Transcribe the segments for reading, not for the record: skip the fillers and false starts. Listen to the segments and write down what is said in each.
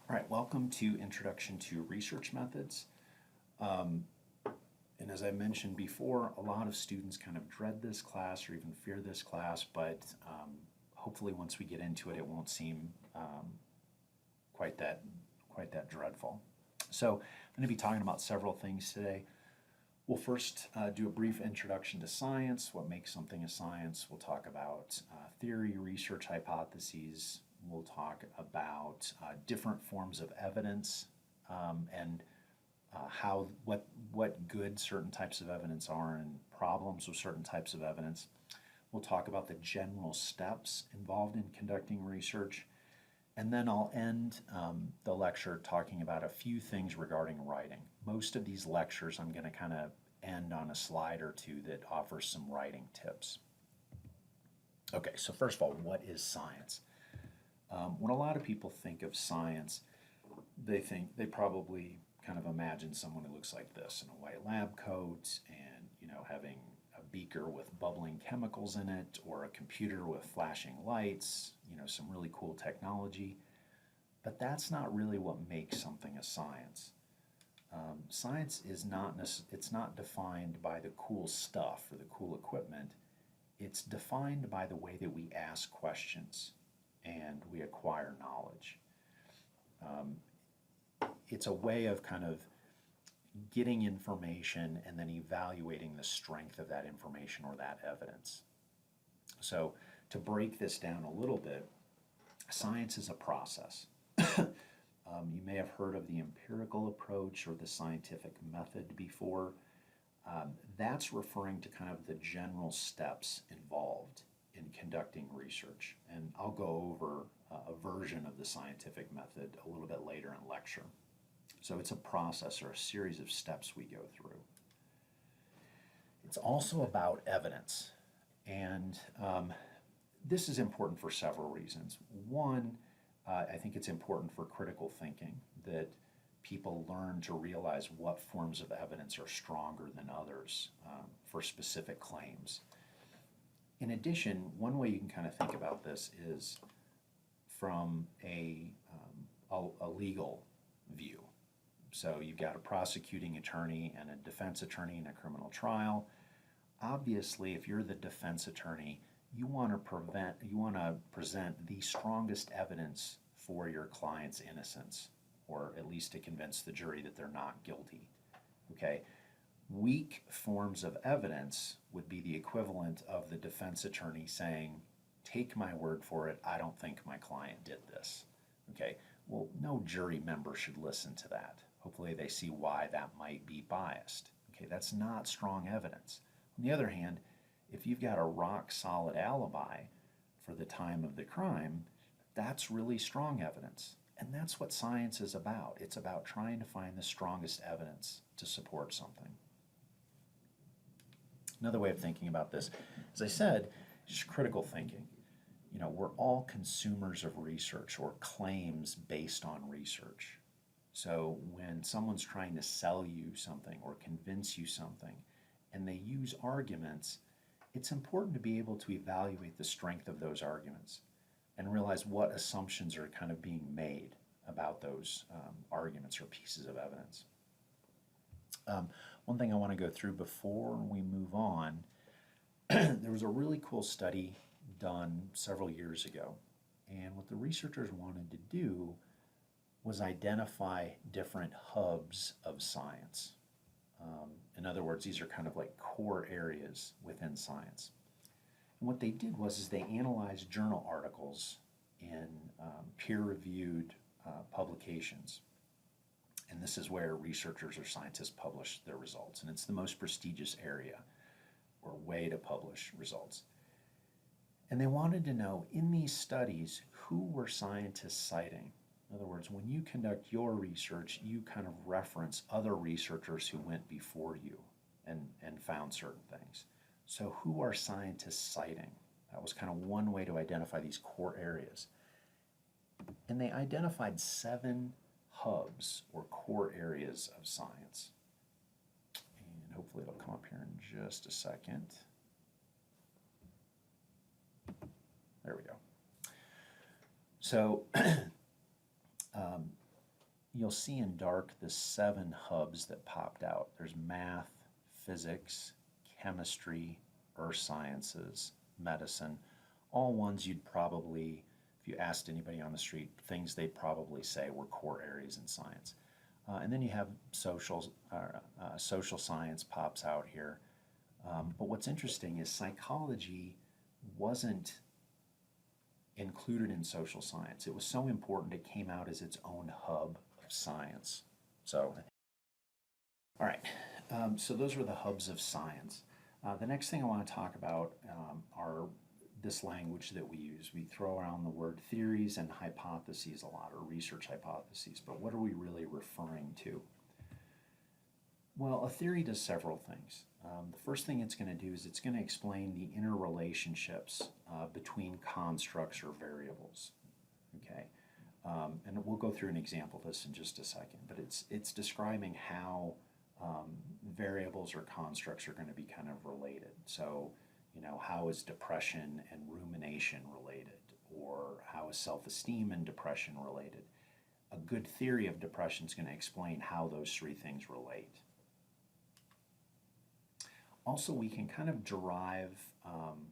All right, welcome to Introduction to Research Methods. And as I mentioned before, a lot of students kind of dread this class or even fear this class, but hopefully once we get into it, it won't seem quite that quite that dreadful. So I'm going to be talking about several things today. We'll first do a brief introduction to science, what makes something a science. We'll talk about theory, research hypotheses. We'll talk about different forms of evidence and how what good certain types of evidence are and problems with certain types of evidence. We'll talk about the general steps involved in conducting research. And then I'll end the lecture talking about a few things regarding writing. Most of these lectures I'm going to kind of end on a slide or two that offers some writing tips. Okay, so first of all, what is science? When a lot of people think of science, they probably kind of imagine someone who looks like this in a white lab coat and having a beaker with bubbling chemicals in it or a computer with flashing lights, some really cool technology. But that's not really what makes something a science. Science is not it's not defined by the cool stuff or the cool equipment. It's defined by the way that we ask questions and we acquire knowledge. It's a way of kind of getting information and then evaluating the strength of that information or that evidence. So, to break this down a little bit, science is a process. You may have heard of the empirical approach or the scientific method before. That's referring to kind of the general steps involved in conducting research. And I'll go over a version of the scientific method a little bit later in lecture. So it's a process or a series of steps we go through. It's also about evidence. And this is important for several reasons. One, I think it's important for critical thinking that people learn to realize what forms of evidence are stronger than others for specific claims. In addition, one way you can kind of think about this is from a legal view. So you've got a prosecuting attorney and a defense attorney in a criminal trial. Obviously, if you're the defense attorney, you want to present the strongest evidence for your client's innocence, or at least to convince the jury that they're not guilty. Okay? Weak forms of evidence would be the equivalent of the defense attorney saying, "Take my word for it, I don't think my client did this." Okay? Well, no jury member should listen to that. Hopefully they see why that might be biased. Okay, that's not strong evidence. On the other hand, if you've got a rock solid alibi for the time of the crime, that's really strong evidence. And that's what science is about. It's about trying to find the strongest evidence to support something. Another way of thinking about this, as I said, is just critical thinking. We're all consumers of research or claims based on research. So when someone's trying to sell you something or convince you something and they use arguments, it's important to be able to evaluate the strength of those arguments and realize what assumptions are kind of being made about those arguments or pieces of evidence. One thing I want to go through before we move on, there was a really cool study done several years ago. And what the researchers wanted to do was identify different hubs of science. In other words, these are kind of like core areas within science. And what they did was they analyzed journal articles in peer-reviewed publications. And this is where researchers or scientists publish their results. And it's the most prestigious area or way to publish results. And they wanted to know, in these studies, who were scientists citing? In other words, when you conduct your research, you kind of reference other researchers who went before you and found certain things. So who are scientists citing? That was kind of one way to identify these core areas. And they identified 7 hubs or core areas of science. And hopefully it'll come up here in just a second. There we go. So you'll see in dark the 7 hubs that popped out. There's math, physics, chemistry, earth sciences, medicine, all ones you'd probably, if you asked anybody on the street, things they'd probably say were core areas in science. And then you have social science pops out here. But what's interesting is psychology wasn't included in social science. It was so important it came out as its own hub of science. So, all right, so those were the hubs of science. The next thing I want to talk about are this language that we use. We throw around the word theories and hypotheses a lot, or research hypotheses, but what are we really referring to? Well, a theory does several things. The first thing it's going to do is it's going to explain the interrelationships between constructs or variables. Okay, and we'll go through an example of this in just a second. But it's describing how variables or constructs are going to be kind of related. So, you know, how is depression and rumination related, or how is self-esteem and depression related? A good theory of depression is going to explain how those 3 things relate. Also, we can kind of derive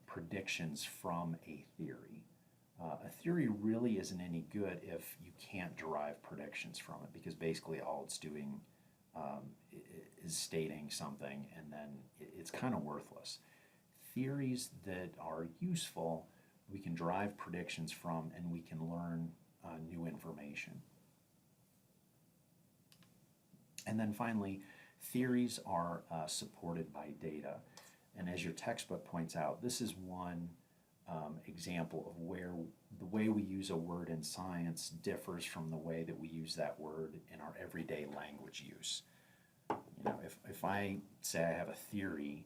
predictions from a theory. A theory really isn't any good if you can't derive predictions from it, because basically all it's doing is stating something, and then it's kind of worthless. Theories that are useful, we can derive predictions from, and we can learn new information. And then finally, theories are supported by data. And as your textbook points out, this is one example of where the way we use a word in science differs from the way that we use that word in our everyday language use. You know, if I say I have a theory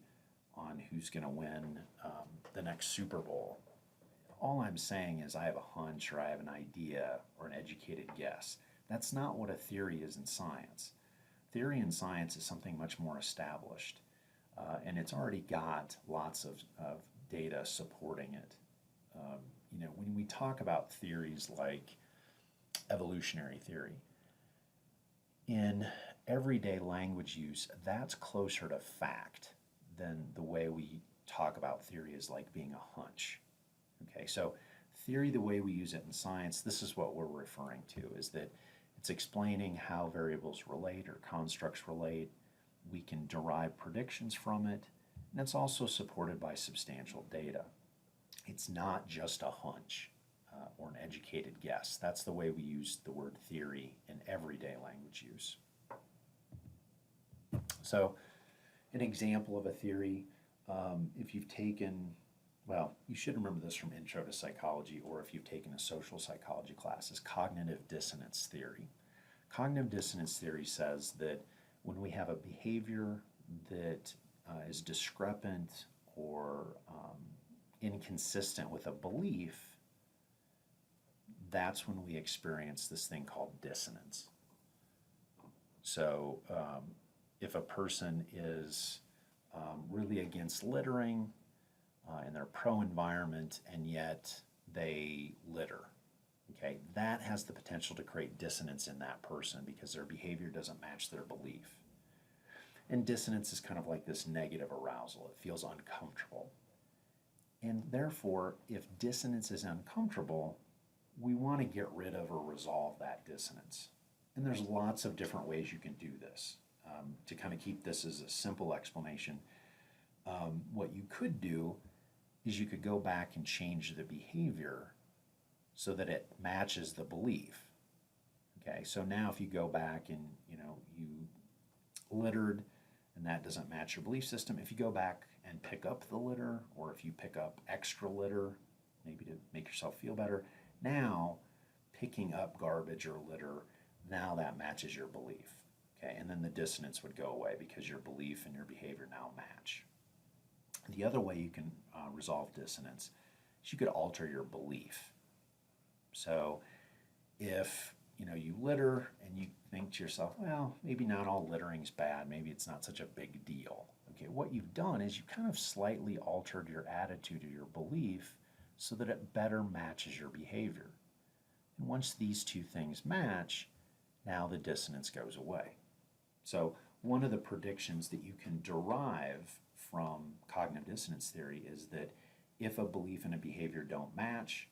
on who's going to win the next Super Bowl, all I'm saying is I have a hunch, or I have an idea, or an educated guess. That's not what a theory is in science. Theory in science is something much more established, and it's already got lots of data supporting it. You know, when we talk about theories like evolutionary theory, in everyday language use, that's closer to fact than the way we talk about theory as like being a hunch. Okay, so theory, the way we use it in science, this is what we're referring to, is that it's explaining how variables relate or constructs relate. We can derive predictions from it, and it's also supported by substantial data. It's not just a hunch or an educated guess. That's the way we use the word theory in everyday language use. So, an example of a theory, if you've taken, well, you should remember this from Intro to Psychology, or if you've taken a social psychology class, is cognitive dissonance theory. Cognitive dissonance theory says that when we have a behavior that is discrepant or inconsistent with a belief, that's when we experience this thing called dissonance. So if a person is really against littering and they're pro-environment and yet they litter, okay, that has the potential to create dissonance in that person because their behavior doesn't match their belief. And dissonance is kind of like this negative arousal. It feels uncomfortable. And therefore, if dissonance is uncomfortable, we want to get rid of or resolve that dissonance. And there's lots of different ways you can do this. To kind of keep this as a simple explanation, what you could do is you could go back and change the behavior so that it matches the belief. Okay, so now if you go back and you littered and that doesn't match your belief system, if you go back and pick up the litter, or if you pick up extra litter, maybe to make yourself feel better, now picking up garbage or litter, now that matches your belief. Okay, and then the dissonance would go away because your belief and your behavior now match. The other way you can resolve dissonance is you could alter your belief. So if you litter and you think to yourself, well, maybe not all littering's bad, maybe it's not such a big deal. Okay, what you've done is you kind of slightly altered your attitude or your belief so that it better matches your behavior. And once these two things match, now the dissonance goes away. So one of the predictions that you can derive from cognitive dissonance theory is that if a belief and a behavior don't match,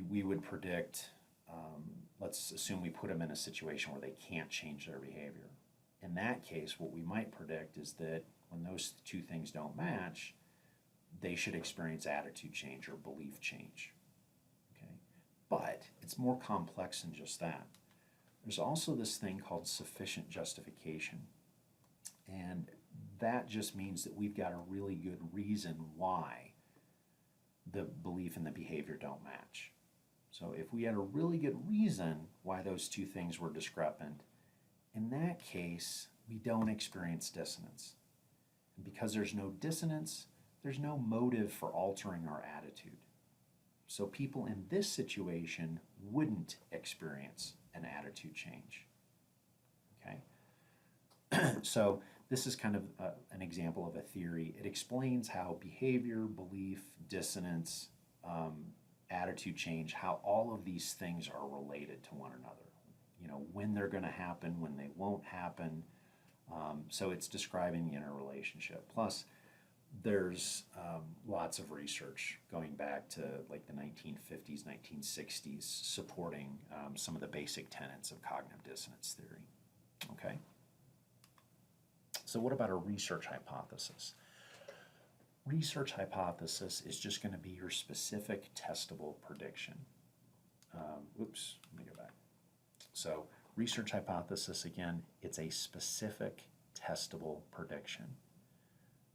we would predict, let's assume we put them in a situation where they can't change their behavior. In that case, what we might predict is that when those two things don't match, they should experience attitude change or belief change. Okay? But it's more complex than just that. There's also this thing called sufficient justification. And that just means that we've got a really good reason why the belief and the behavior don't match. So if we had a really good reason why those two things were discrepant, in that case, we don't experience dissonance. And because there's no dissonance, there's no motive for altering our attitude. So people in this situation wouldn't experience an attitude change. Okay? So this is kind of an example of a theory. It explains how behavior, belief, dissonance, attitude change, how all of these things are related to one another. You know, when they're going to happen, when they won't happen. So it's describing the interrelationship. Plus, there's lots of research going back to like the 1950s, 1960s, supporting some of the basic tenets of cognitive dissonance theory. Okay? So what about a research hypothesis? Research hypothesis is just going to be your specific testable prediction. Let me go back. So research hypothesis, again, it's a specific testable prediction.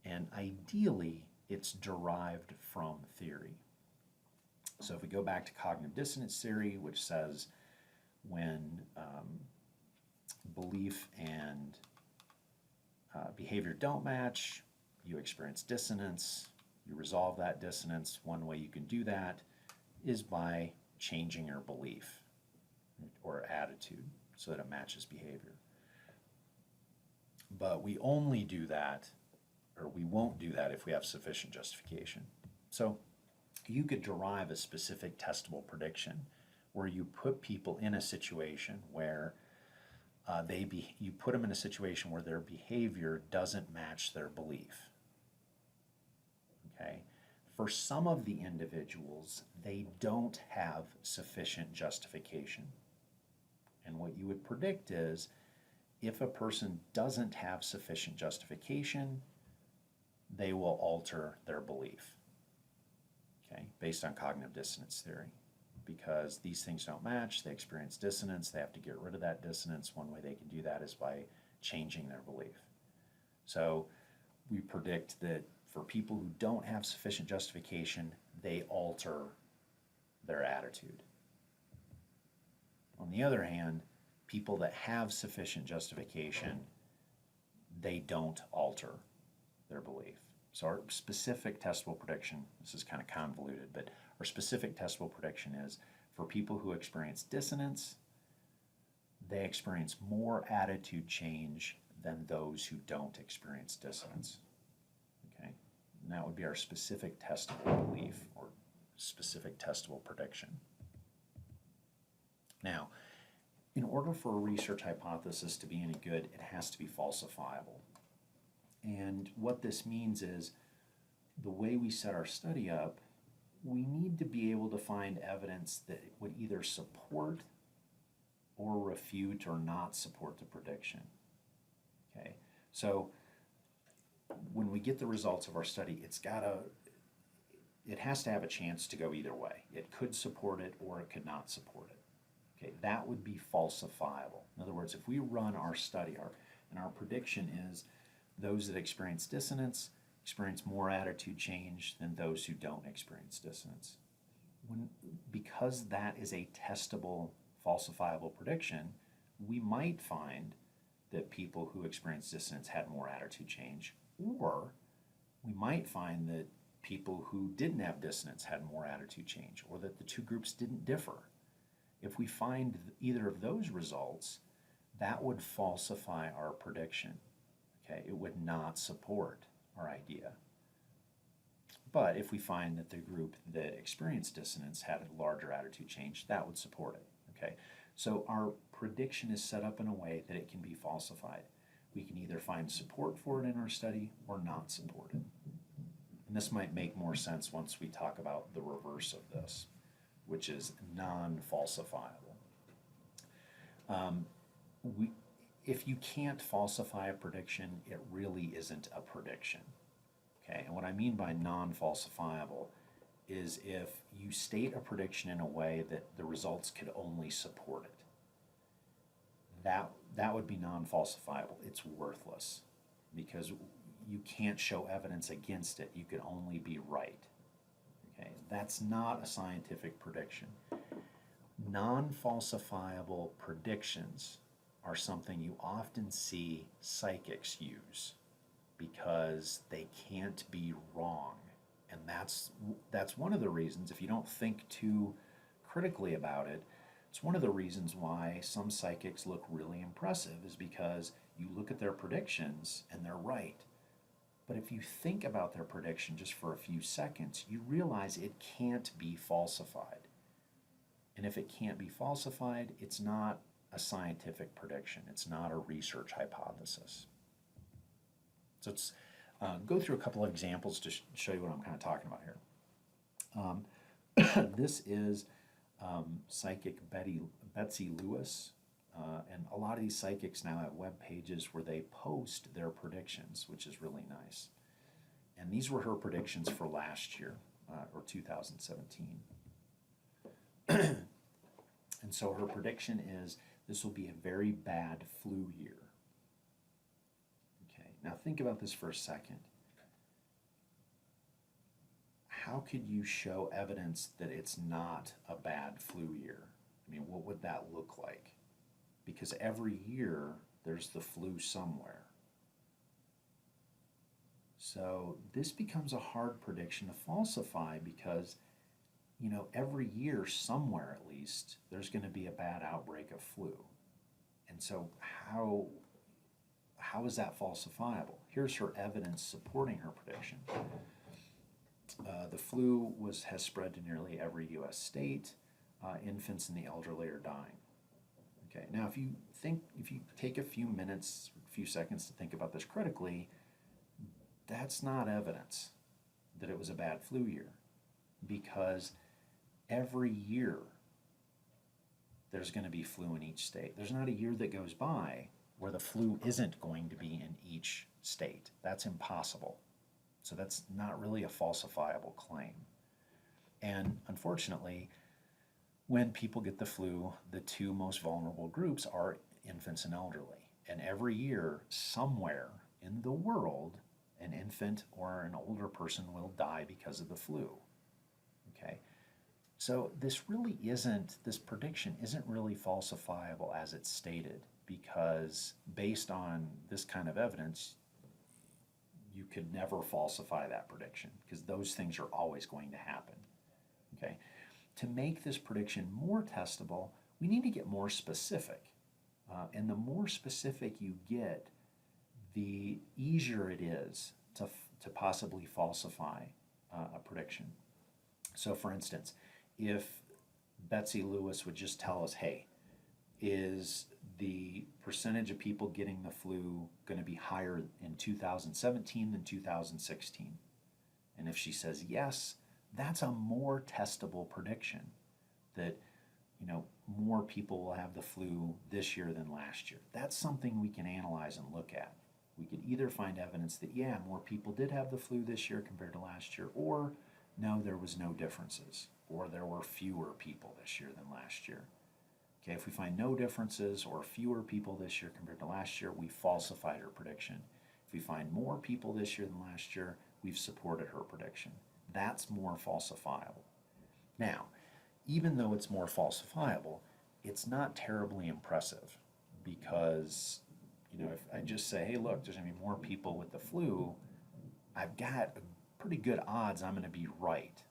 And ideally, it's derived from theory. So if we go back to cognitive dissonance theory, which says when belief and behavior don't match, you experience dissonance, you resolve that dissonance. One way you can do that is by changing your belief or attitude so that it matches behavior. But we only do that, or we won't do that if we have sufficient justification. So you could derive a specific testable prediction where you put people in a situation where you put them in a situation where their behavior doesn't match their belief. Okay? For some of the individuals, they don't have sufficient justification. And what you would predict is if a person doesn't have sufficient justification, they will alter their belief, okay, based on cognitive dissonance theory. Because these things don't match, they experience dissonance, they have to get rid of that dissonance. One way they can do that is by changing their belief. So we predict that for people who don't have sufficient justification, they alter their attitude. On the other hand, people that have sufficient justification, they don't alter their belief. So our specific testable prediction, this is kind of convoluted, but our specific testable prediction is for people who experience dissonance, they experience more attitude change than those who don't experience dissonance. Okay? And that would be our specific testable belief or specific testable prediction. Now, in order for a research hypothesis to be any good, it has to be falsifiable. And what this means is the way we set our study up, we need to be able to find evidence that would either support or refute or not support the prediction. Okay, so when we get the results of our study, it has to have a chance to go either way. It could support it or it could not support it. Okay, that would be falsifiable. In other words, if we run our study, and our prediction is those that experience dissonance experience more attitude change than those who don't experience dissonance. Because that is a testable, falsifiable prediction, we might find that people who experience dissonance had more attitude change, or we might find that people who didn't have dissonance had more attitude change, or that the two groups didn't differ. If we find either of those results, that would falsify our prediction. Okay, it would not support our idea. But if we find that the group that experienced dissonance had a larger attitude change, that would support it. Okay, so our prediction is set up in a way that it can be falsified. We can either find support for it in our study or not support it. And this might make more sense once we talk about the reverse of this, which is non-falsifiable. If you can't falsify a prediction, it really isn't a prediction. Okay, and what I mean by non-falsifiable is if you state a prediction in a way that the results could only support it, that would be non-falsifiable. It's worthless because you can't show evidence against it. You could only be right. Okay, that's not a scientific prediction. Non-falsifiable predictions are something you often see psychics use because they can't be wrong. And that's one of the reasons, if you don't think too critically about it, it's one of the reasons why some psychics look really impressive, is because you look at their predictions and they're right. But if you think about their prediction just for a few seconds, you realize it can't be falsified. And if it can't be falsified, it's not a scientific prediction. It's not a research hypothesis. So let's go through a couple of examples to show you what I'm kind of talking about here. This is psychic Betsy Lewis. And a lot of these psychics now have web pages where they post their predictions, which is really nice. And these were her predictions for last year, or 2017. And so her prediction is this will be a very bad flu year. Okay, now think about this for a second. How could you show evidence that it's not a bad flu year? I mean, what would that look like? Because every year there's the flu somewhere. So this becomes a hard prediction to falsify because, you know, every year somewhere at least there's going to be a bad outbreak of flu. And so how is that falsifiable? Here's her evidence supporting her prediction. The flu has spread to nearly every U.S. state. Infants and the elderly are dying. Okay, now if you take a few minutes, a few seconds to think about this critically, that's not evidence that it was a bad flu year, because every year there's going to be flu in each state. There's not a year that goes by where the flu isn't going to be in each state. That's impossible. So that's not really a falsifiable claim. And unfortunately, when people get the flu, the two most vulnerable groups are infants and elderly. And every year, somewhere in the world, an infant or an older person will die because of the flu. Okay? So this prediction isn't really falsifiable as it's stated, because based on this kind of evidence, you could never falsify that prediction because those things are always going to happen. Okay? To make this prediction more testable, we need to get more specific. And the more specific you get, the easier it is to possibly falsify a prediction. So for instance, if Betsy Lewis would just tell us, hey, is the percentage of people getting the flu going to be higher in 2017 than 2016? And if she says yes, that's a more testable prediction that, you know, more people will have the flu this year than last year. That's something we can analyze and look at. We could either find evidence that, yeah, more people did have the flu this year compared to last year, or no, there was no differences, or there were fewer people this year than last year. Okay, if we find no differences or fewer people this year compared to last year, we falsified her prediction. If we find more people this year than last year, we've supported her prediction. That's more falsifiable. Now, even though it's more falsifiable, it's not terribly impressive, because, you know, if I just say, hey, look, there's going to be more people with the flu, I've got pretty good odds I'm going to be right,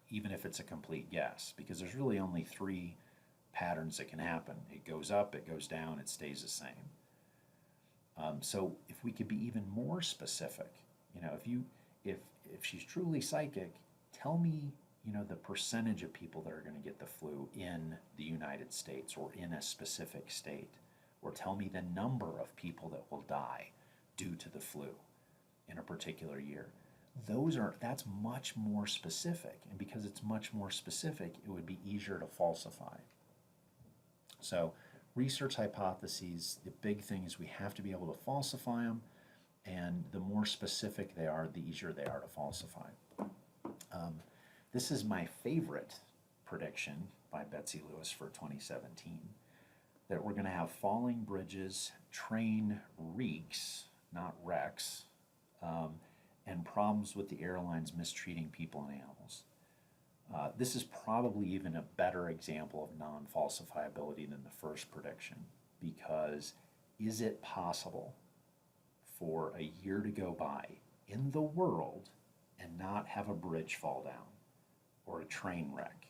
even if it's a complete guess, because there's really only three patterns that can happen. It goes up, it goes down, it stays the same. So if we could be even more specific, you know, if she's truly psychic, tell me, the percentage of people that are going to get the flu in the United States or in a specific state, or tell me the number of people that will die due to the flu in a particular year. That's much more specific, and because it's much more specific, it would be easier to falsify. So research hypotheses, the big thing is we have to be able to falsify them, and the more specific they are, the easier they are to falsify. This is my favorite prediction by Betsy Lewis for 2017, that we're going to have falling bridges, train reeks, not wrecks, and problems with the airlines mistreating people and animals. This is probably even a better example of non-falsifiability than the first prediction, because is it possible for a year to go by in the world and not have a bridge fall down, or a train wreck,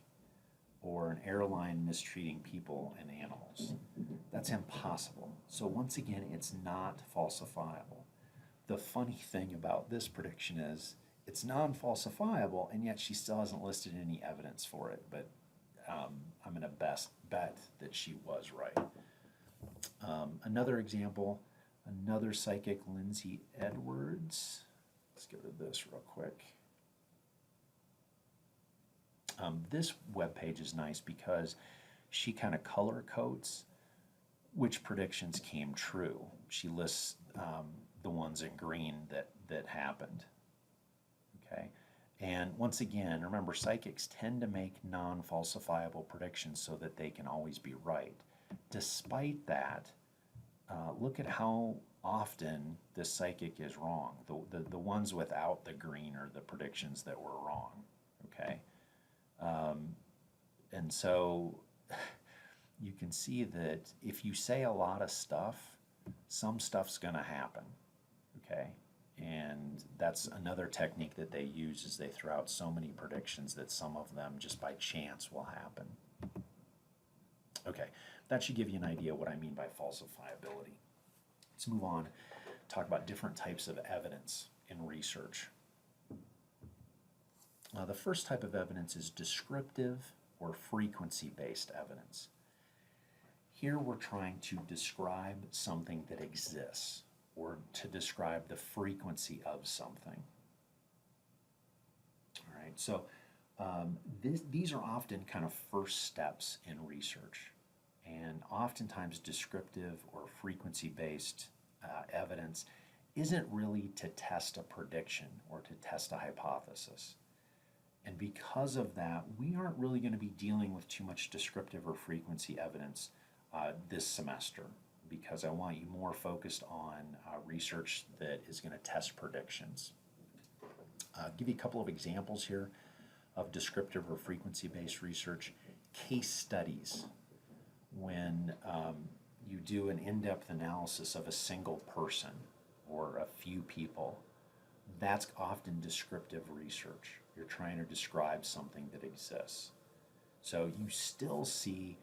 or an airline mistreating people and animals? That's impossible. So once again, it's not falsifiable. The funny thing about this prediction is it's non-falsifiable, and yet she still hasn't listed any evidence for it, but I'm going to best bet that she was right. Another example, another psychic, Lindsay Edwards. Let's get rid of this real quick. This webpage is nice because she kind of color codes which predictions came true. She lists the ones in green that happened. Okay, and once again, remember, psychics tend to make non-falsifiable predictions so that they can always be right. Despite that, look at how often this psychic is wrong. The ones without the green are the predictions that were wrong. Okay. And so you can see that if you say a lot of stuff, some stuff's going to happen. Okay. And that's another technique that they use, is they throw out so many predictions that some of them just by chance will happen. Okay, that should give you an idea what I mean by falsifiability. Let's move on, talk about different types of evidence in research. The first type of evidence is descriptive or frequency-based evidence. Here we're trying to describe something that exists, or to describe the frequency of something. All right, so these are often kind of first steps in research, and oftentimes descriptive or frequency-based evidence isn't really to test a prediction or to test a hypothesis. And because of that, we aren't really going to be dealing with too much descriptive or frequency evidence this semester, because I want you more focused on research that is going to test predictions. I'll give you a couple of examples here of descriptive or frequency-based research. Case studies, when you do an in-depth analysis of a single person or a few people, that's often descriptive research. You're trying to describe something that exists. So you still see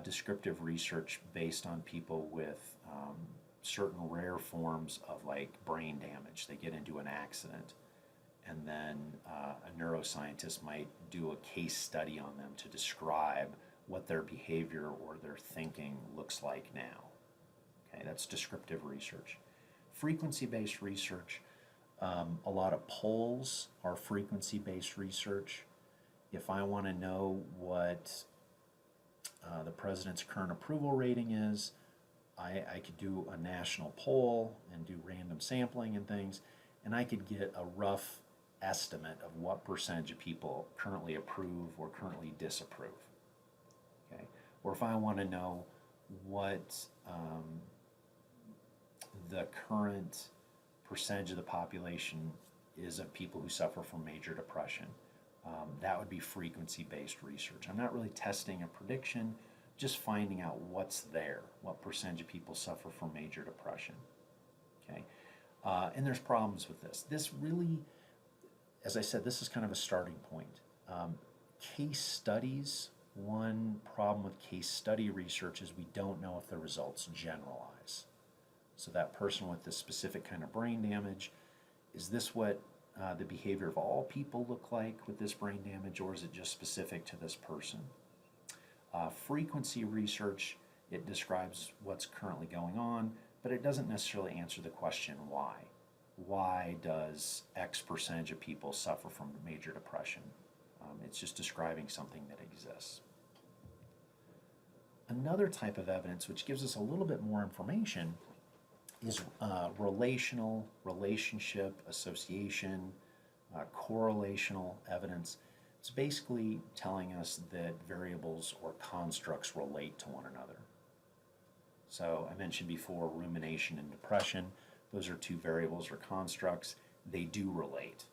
descriptive research based on people with certain rare forms of like brain damage. They get into an accident, and then a neuroscientist might do a case study on them to describe what their behavior or their thinking looks like now. Okay, that's descriptive research. Frequency-based research, a lot of polls are frequency-based research. If I want to know what the president's current approval rating is, I could do a national poll and do random sampling and things, and I could get a rough estimate of what percentage of people currently approve or currently disapprove. Okay, or if I want to know what the current percentage of the population is of people who suffer from major depression, that would be frequency-based research. I'm not really testing a prediction, just finding out what's there, what percentage of people suffer from major depression. Okay, and there's problems with this. This really, as I said, this is kind of a starting point. Case studies, one problem with case study research is we don't know if the results generalize. So that person with this specific kind of brain damage, is this what the behavior of all people look like with this brain damage, or is it just specific to this person? Frequency research, it describes what's currently going on, but it doesn't necessarily answer the question why. Why does X percentage of people suffer from major depression? It's just describing something that exists. Another type of evidence which gives us a little bit more information is relational, relationship, association, correlational evidence. It's basically telling us that variables or constructs relate to one another. So I mentioned before rumination and depression. Those are two variables or constructs. They do relate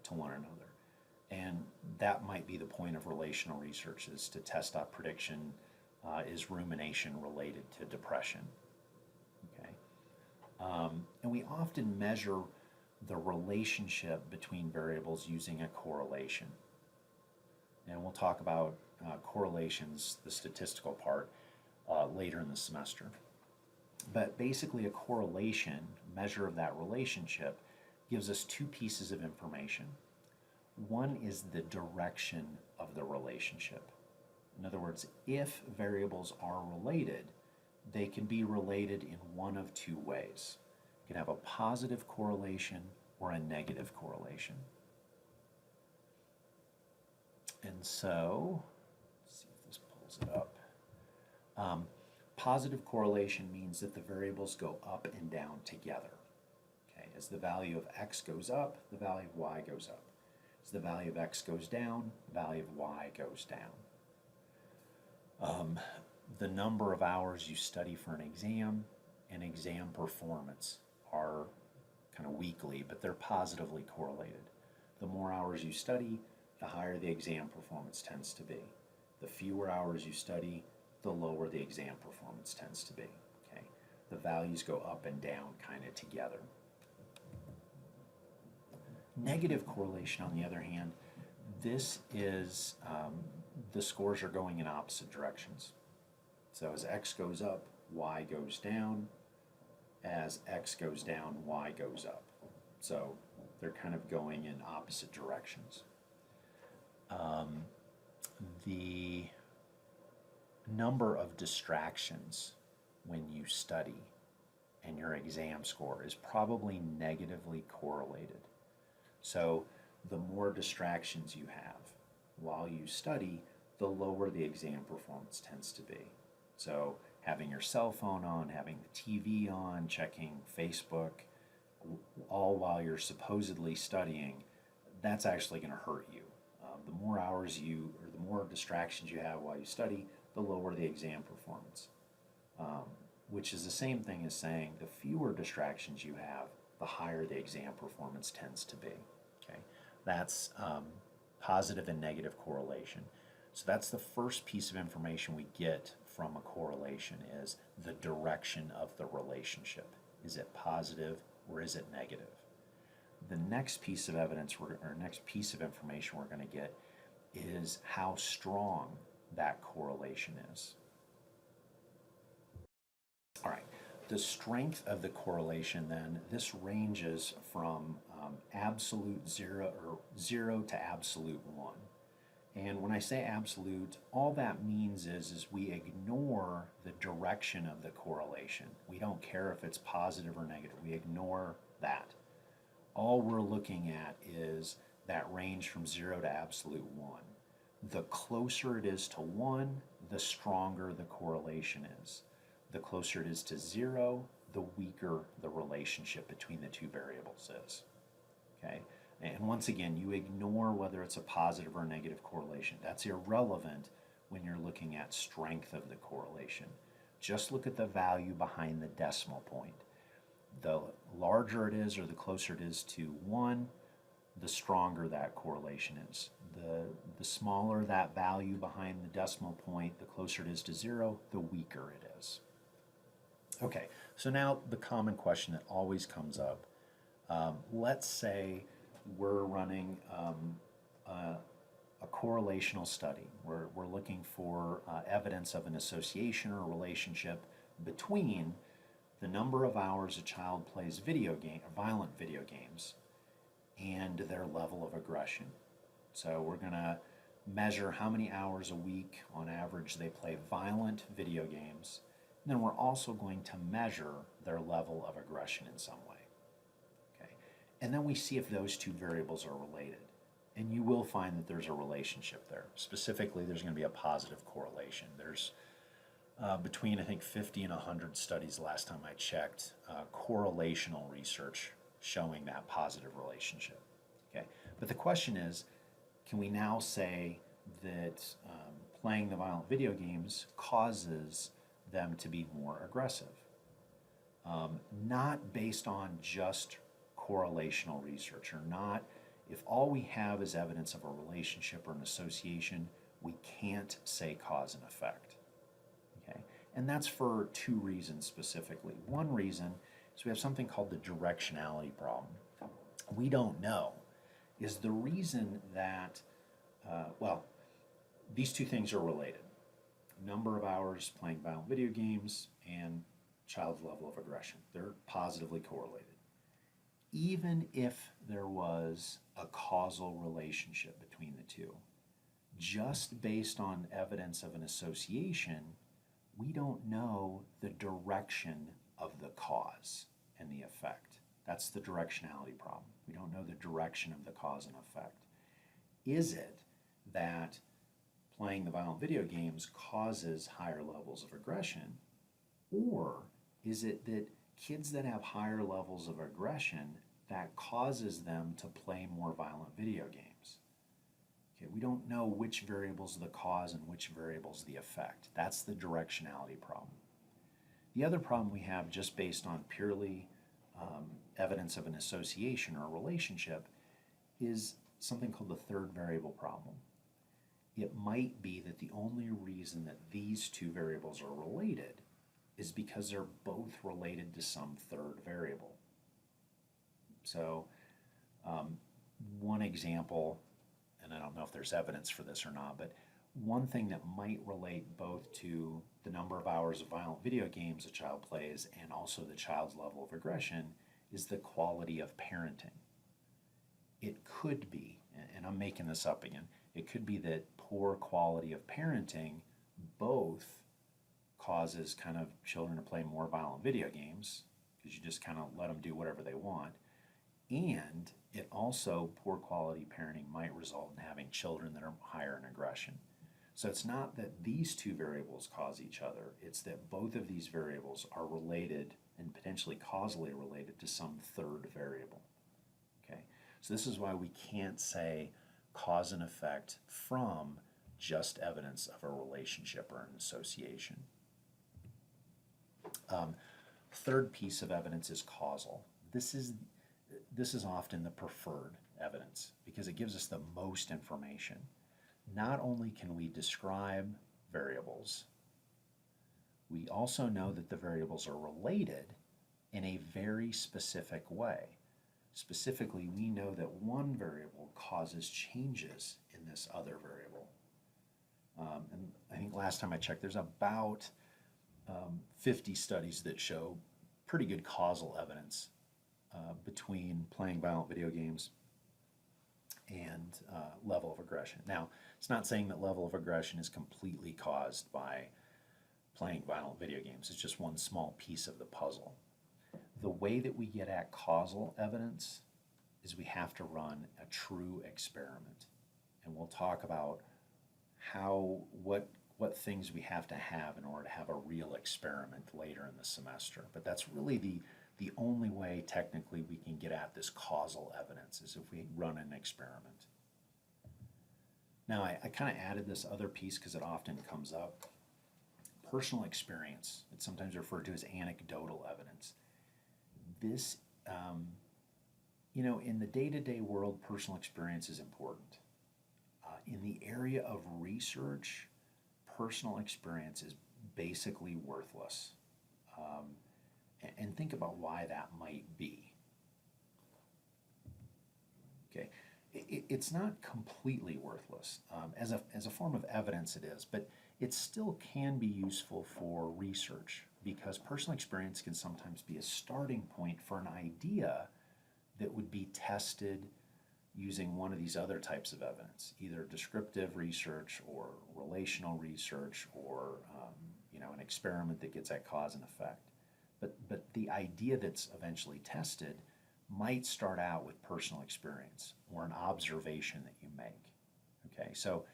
to one another. And that might be the point of relational research, is to test out prediction. Is rumination related to depression? Okay. And we often measure the relationship between variables using a correlation. And we'll talk about correlations, the statistical part, later in the semester. But basically a correlation, measure of that relationship, gives us two pieces of information. One is the direction of the relationship. In other words, if variables are related, they can be related in one of two ways. You can have a positive correlation or a negative correlation. And so, let's see if this pulls it up. Positive correlation means that the variables go up and down together. Okay, as the value of x goes up, the value of y goes up. As the value of x goes down, the value of y goes down. The number of hours you study for an exam and exam performance are kind of weakly, but they're positively correlated. The more hours you study, the higher the exam performance tends to be. The fewer hours you study, the lower the exam performance tends to be. Okay? The values go up and down kind of together. Negative correlation, on the other hand, this is the scores are going in opposite directions. So as x goes up, y goes down. As x goes down, y goes up. So they're kind of going in opposite directions. The number of distractions when you study and your exam score is probably negatively correlated. So the more distractions you have while you study, the lower the exam performance tends to be. So having your cell phone on, having the TV on, checking Facebook, all while you're supposedly studying, that's actually going to hurt you. The more hours or the more distractions you have while you study, the lower the exam performance. Which is the same thing as saying the fewer distractions you have, the higher the exam performance tends to be. Okay, that's positive and negative correlation. So that's the first piece of information we get from a correlation, is the direction of the relationship. Is it positive or is it negative? The next piece of evidence, or next piece of information we're going to get, is how strong that correlation is. All right, the strength of the correlation then, this ranges from absolute zero to absolute 1. And when I say absolute, all that means is we ignore the direction of the correlation. We don't care if it's positive or negative. We ignore that. All we're looking at is that range from 0 to absolute 1. The closer it is to 1, the stronger the correlation is. The closer it is to 0, the weaker the relationship between the two variables is. Okay? And once again, you ignore whether it's a positive or negative correlation. That's irrelevant when you're looking at strength of the correlation. Just look at the value behind the decimal point. The larger it is, or the closer it is to 1, the stronger that correlation is. The smaller that value behind the decimal point, the closer it is to 0, the weaker it is. Okay, so now the common question that always comes up. Let's say we're running a correlational study. We're looking for evidence of an association or relationship between the number of hours a child plays violent video games, and their level of aggression. So we're going to measure how many hours a week on average they play violent video games. And then we're also going to measure their level of aggression in some way. Okay? And then we see if those two variables are related. And you will find that there's a relationship there. Specifically, there's going to be a positive correlation. There's between, I think, 50 and 100 studies last time I checked, correlational research showing that positive relationship. Okay? But the question is, can we now say that playing the violent video games causes them to be more aggressive? Not based on just correlational research, or not, if all we have is evidence of a relationship or an association, we can't say cause and effect. Okay? And that's for two reasons specifically. One reason is we have something called the directionality problem. We don't know. Is the reason that, these two things are related. Number of hours playing violent video games and child's level of aggression. They're positively correlated. Even if there was a causal relationship between the two, just based on evidence of an association, we don't know the direction of the cause and the effect. That's the directionality problem. We don't know the direction of the cause and effect. Is it that playing the violent video games causes higher levels of aggression, or is it that kids that have higher levels of aggression, that causes them to play more violent video games? Okay, we don't know which variable's the cause and which variable's the effect. That's the directionality problem. The other problem we have, just based on purely evidence of an association or a relationship, is something called the third variable problem. It might be that the only reason that these two variables are related is because they're both related to some third variable. So one example, and I don't know if there's evidence for this or not, but one thing that might relate both to the number of hours of violent video games a child plays and also the child's level of aggression is the quality of parenting. It could be, and I'm making this up again, it could be that poor quality of parenting both causes kind of children to play more violent video games, because you just kind of let them do whatever they want, and it also, poor quality parenting might result in having children that are higher in aggression. So it's not that these two variables cause each other, it's that both of these variables are related and potentially causally related to some third variable. Okay, so this is why we can't say cause and effect from just evidence of a relationship or an association. Third piece of evidence is causal. This is often the preferred evidence because it gives us the most information. Not only can we describe variables, we also know that the variables are related in a very specific way. Specifically, we know that one variable causes changes in this other variable. And I think last time I checked, there's about 50 studies that show pretty good causal evidence between playing violent video games and level of aggression. Now, it's not saying that level of aggression is completely caused by playing violent video games. It's just one small piece of the puzzle. The way that we get at causal evidence is we have to run a true experiment. And we'll talk about what things we have to have in order to have a real experiment later in the semester. But that's really the only way technically we can get at this causal evidence is if we run an experiment. Now, I kind of added this other piece because it often comes up. Personal experience. It's sometimes referred to as anecdotal evidence. This, in the day-to-day world, personal experience is important. In the area of research, personal experience is basically worthless. And think about why that might be. Okay, it's not completely worthless. As a form of evidence it is, but it still can be useful for research because personal experience can sometimes be a starting point for an idea that would be tested using one of these other types of evidence, either descriptive research or relational research or an experiment that gets at cause and effect. But the idea that's eventually tested might start out with personal experience or an observation that you make. Okay, so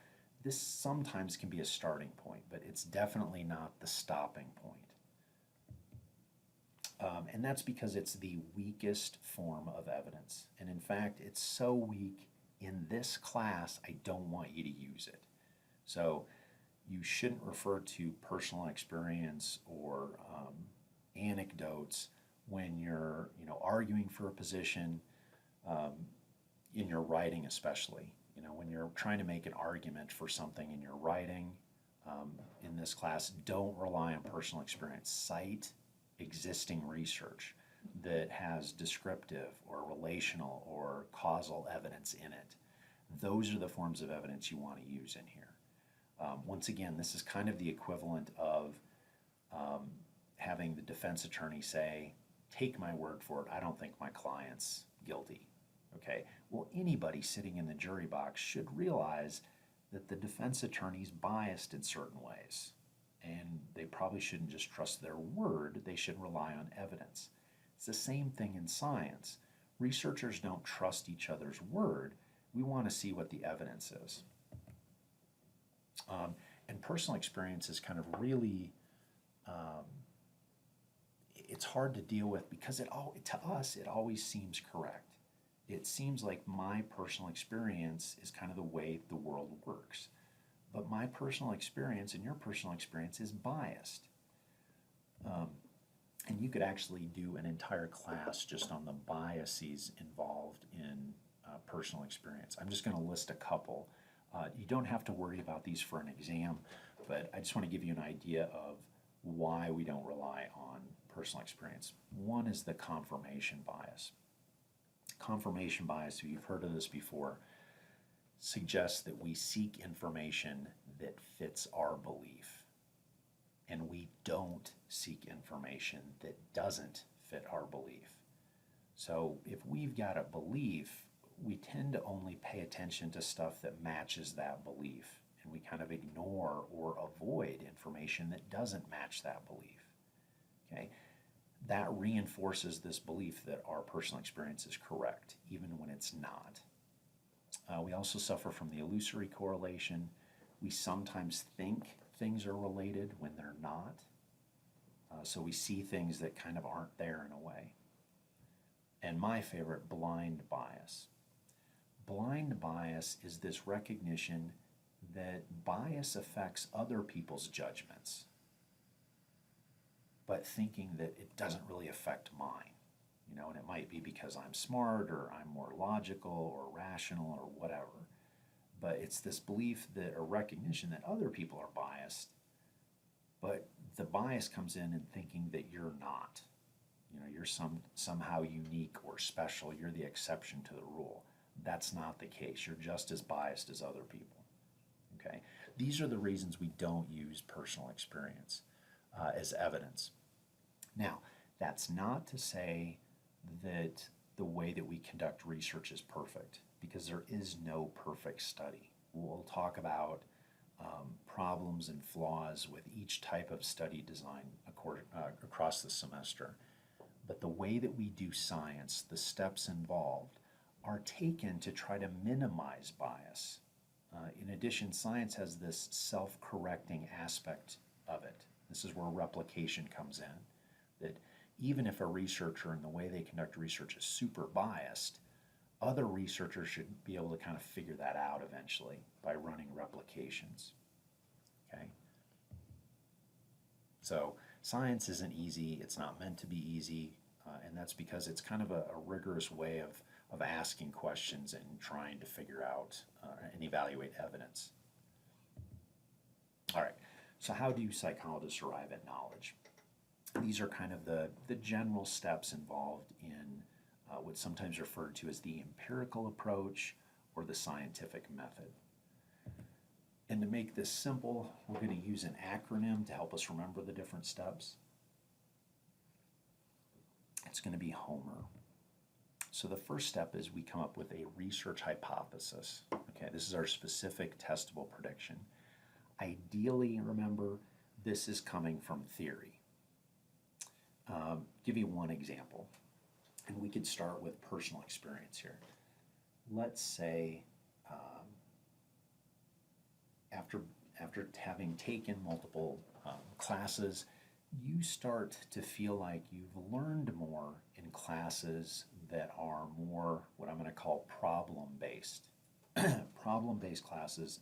this sometimes can be a starting point, but it's definitely not the stopping point. And that's because it's the weakest form of evidence. And in fact, it's so weak in this class, I don't want you to use it. So you shouldn't refer to personal experience or anecdotes when you're arguing for a position, in your writing especially. When you're trying to make an argument for something in your writing, in this class, don't rely on personal experience. Cite existing research that has descriptive or relational or causal evidence in it. Those are the forms of evidence you want to use in here. Once again, this is kind of the equivalent of having the defense attorney say, take my word for it, I don't think my client's guilty. Okay, well, anybody sitting in the jury box should realize that the defense attorney's biased in certain ways, and they probably shouldn't just trust their word, they should rely on evidence. It's the same thing in science. Researchers don't trust each other's word. We want to see what the evidence is. And personal experience is kind of really, it's hard to deal with because to us, it always seems correct. It seems like my personal experience is kind of the way the world works. But my personal experience and your personal experience is biased. And you could actually do an entire class just on the biases involved in personal experience. I'm just going to list a couple. You don't have to worry about these for an exam, but I just want to give you an idea of why we don't rely on personal experience. One is the confirmation bias. Confirmation bias, if you've heard of this before, suggests that we seek information that fits our belief, and we don't seek information that doesn't fit our belief. So if we've got a belief, we tend to only pay attention to stuff that matches that belief, and we kind of ignore or avoid information that doesn't match that belief. Okay? That reinforces this belief that our personal experience is correct, even when it's not. We also suffer from the illusory correlation. We sometimes think things are related when they're not. So we see things that kind of aren't there in a way. And my favorite, blind bias. Blind bias is this recognition that bias affects other people's judgments, but thinking that it doesn't really affect mine. And it might be because I'm smart or I'm more logical or rational or whatever. But it's this belief that, or recognition that other people are biased, but the bias comes in thinking that you're not. You're somehow unique or special. You're the exception to the rule. That's not the case. You're just as biased as other people. Okay? These are the reasons we don't use personal experience as evidence. Now, that's not to say that the way that we conduct research is perfect, because there is no perfect study. We'll talk about problems and flaws with each type of study design across the semester. But the way that we do science, the steps involved, are taken to try to minimize bias. In addition, science has this self-correcting aspect of it. This is where replication comes in, that even if a researcher and the way they conduct research is super biased, other researchers should be able to kind of figure that out eventually by running replications. Okay? So science isn't easy. It's not meant to be easy, and that's because it's kind of a rigorous way of asking questions and trying to figure out and evaluate evidence. All right, so how do psychologists arrive at knowledge? These are kind of the general steps involved in what's sometimes referred to as the empirical approach or the scientific method. And to make this simple, we're going to use an acronym to help us remember the different steps. It's going to be HOMER. So the first step is we come up with a research hypothesis. Okay, this is our specific testable prediction. Ideally, remember, this is coming from theory. Give you one example, and we could start with personal experience here. Let's say after having taken multiple classes, you start to feel like you've learned more in classes that are more what I'm going to call problem-based. Problem-based classes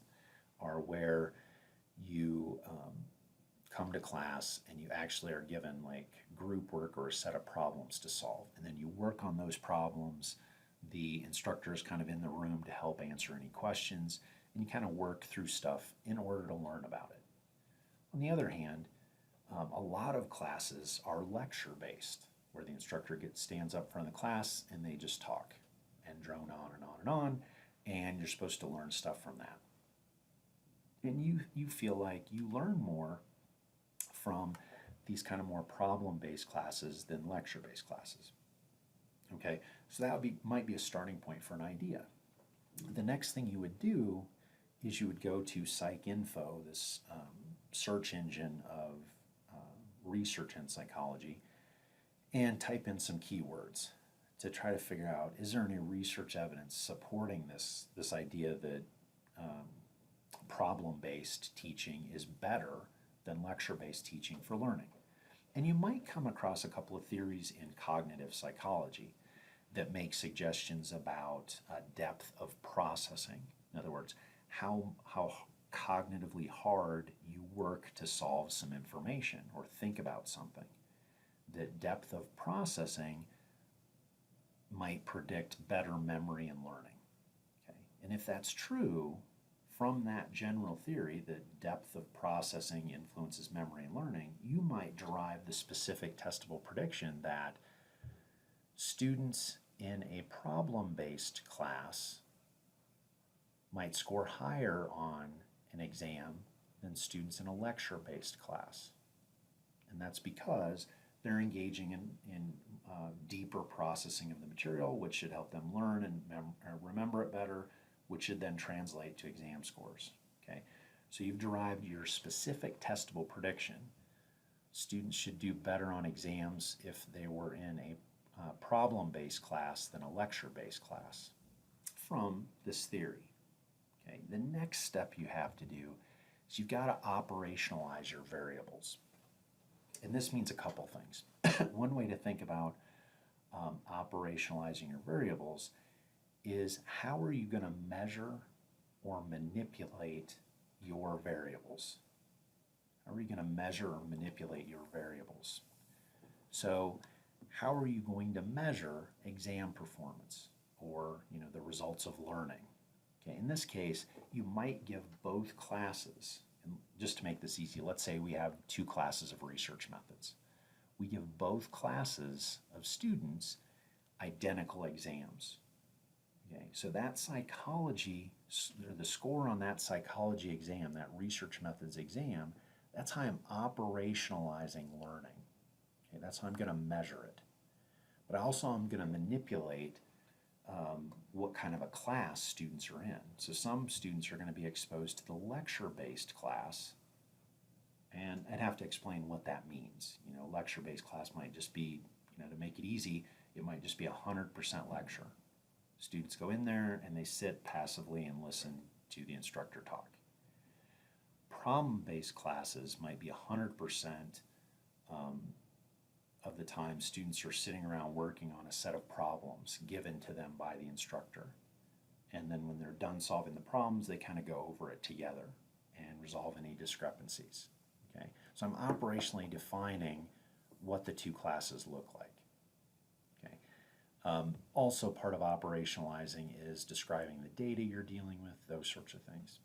are where you come to class and you actually are given like group work or a set of problems to solve, and then you work on those problems. The instructor is kind of in the room to help answer any questions, and you kind of work through stuff in order to learn about it. On the other hand, a lot of classes are lecture-based, where the instructor stands up in front of the class and they just talk and drone on and on and on, and you're supposed to learn stuff from that. And you feel like you learn more from these kind of more problem-based classes than lecture-based classes. Okay, so that might be a starting point for an idea. The next thing you would do is you would go to PsycInfo, this search engine of research in psychology, and type in some keywords to try to figure out, is there any research evidence supporting this idea that problem-based teaching is better than lecture-based teaching for learning? And you might come across a couple of theories in cognitive psychology that make suggestions about depth of processing. In other words, how cognitively hard you work to solve some information or think about something. That depth of processing might predict better memory and learning. Okay? And if that's true, from that general theory that depth of processing influences memory and learning, you might derive the specific testable prediction that students in a problem-based class might score higher on an exam than students in a lecture-based class. And that's because they're engaging in deeper processing of the material, which should help them learn and remember it better, which should then translate to exam scores. Okay, so you've derived your specific testable prediction. Students should do better on exams if they were in a problem-based class than a lecture-based class from this theory. Okay, the next step you have to do is you've got to operationalize your variables. And this means a couple things. One way to think about operationalizing your variables is, how are you going to measure or manipulate your variables? How are you going to measure or manipulate your variables? So how are you going to measure exam performance or the results of learning? Okay, in this case, you might give both classes, and just to make this easy, let's say we have 2 classes of research methods. We give both classes of students identical exams. Okay, so that psychology, the score on that psychology exam, that research methods exam, that's how I'm operationalizing learning. Okay, that's how I'm going to measure it. But also I'm going to manipulate what kind of a class students are in. So some students are going to be exposed to the lecture-based class, and I'd have to explain what that means. Lecture-based class might just be, to make it easy, it might just be 100% lecture. Students go in there and they sit passively and listen to the instructor talk. Problem-based classes might be 100% of the time students are sitting around working on a set of problems given to them by the instructor. And then when they're done solving the problems, they kind of go over it together and resolve any discrepancies. Okay? So I'm operationally defining what the 2 classes look like. Okay? Also part of operationalizing is describing the data you're dealing with, those sorts of things.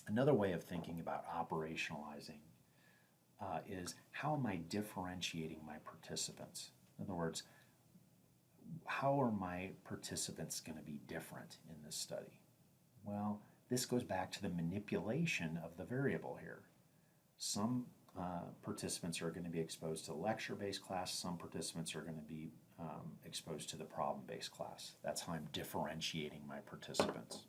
Another way of thinking about operationalizing is, how am I differentiating my participants? In other words, how are my participants going to be different in this study? Well, this goes back to the manipulation of the variable here. Some participants are going to be exposed to lecture-based class, some participants are going to be exposed to the problem-based class. That's how I'm differentiating my participants.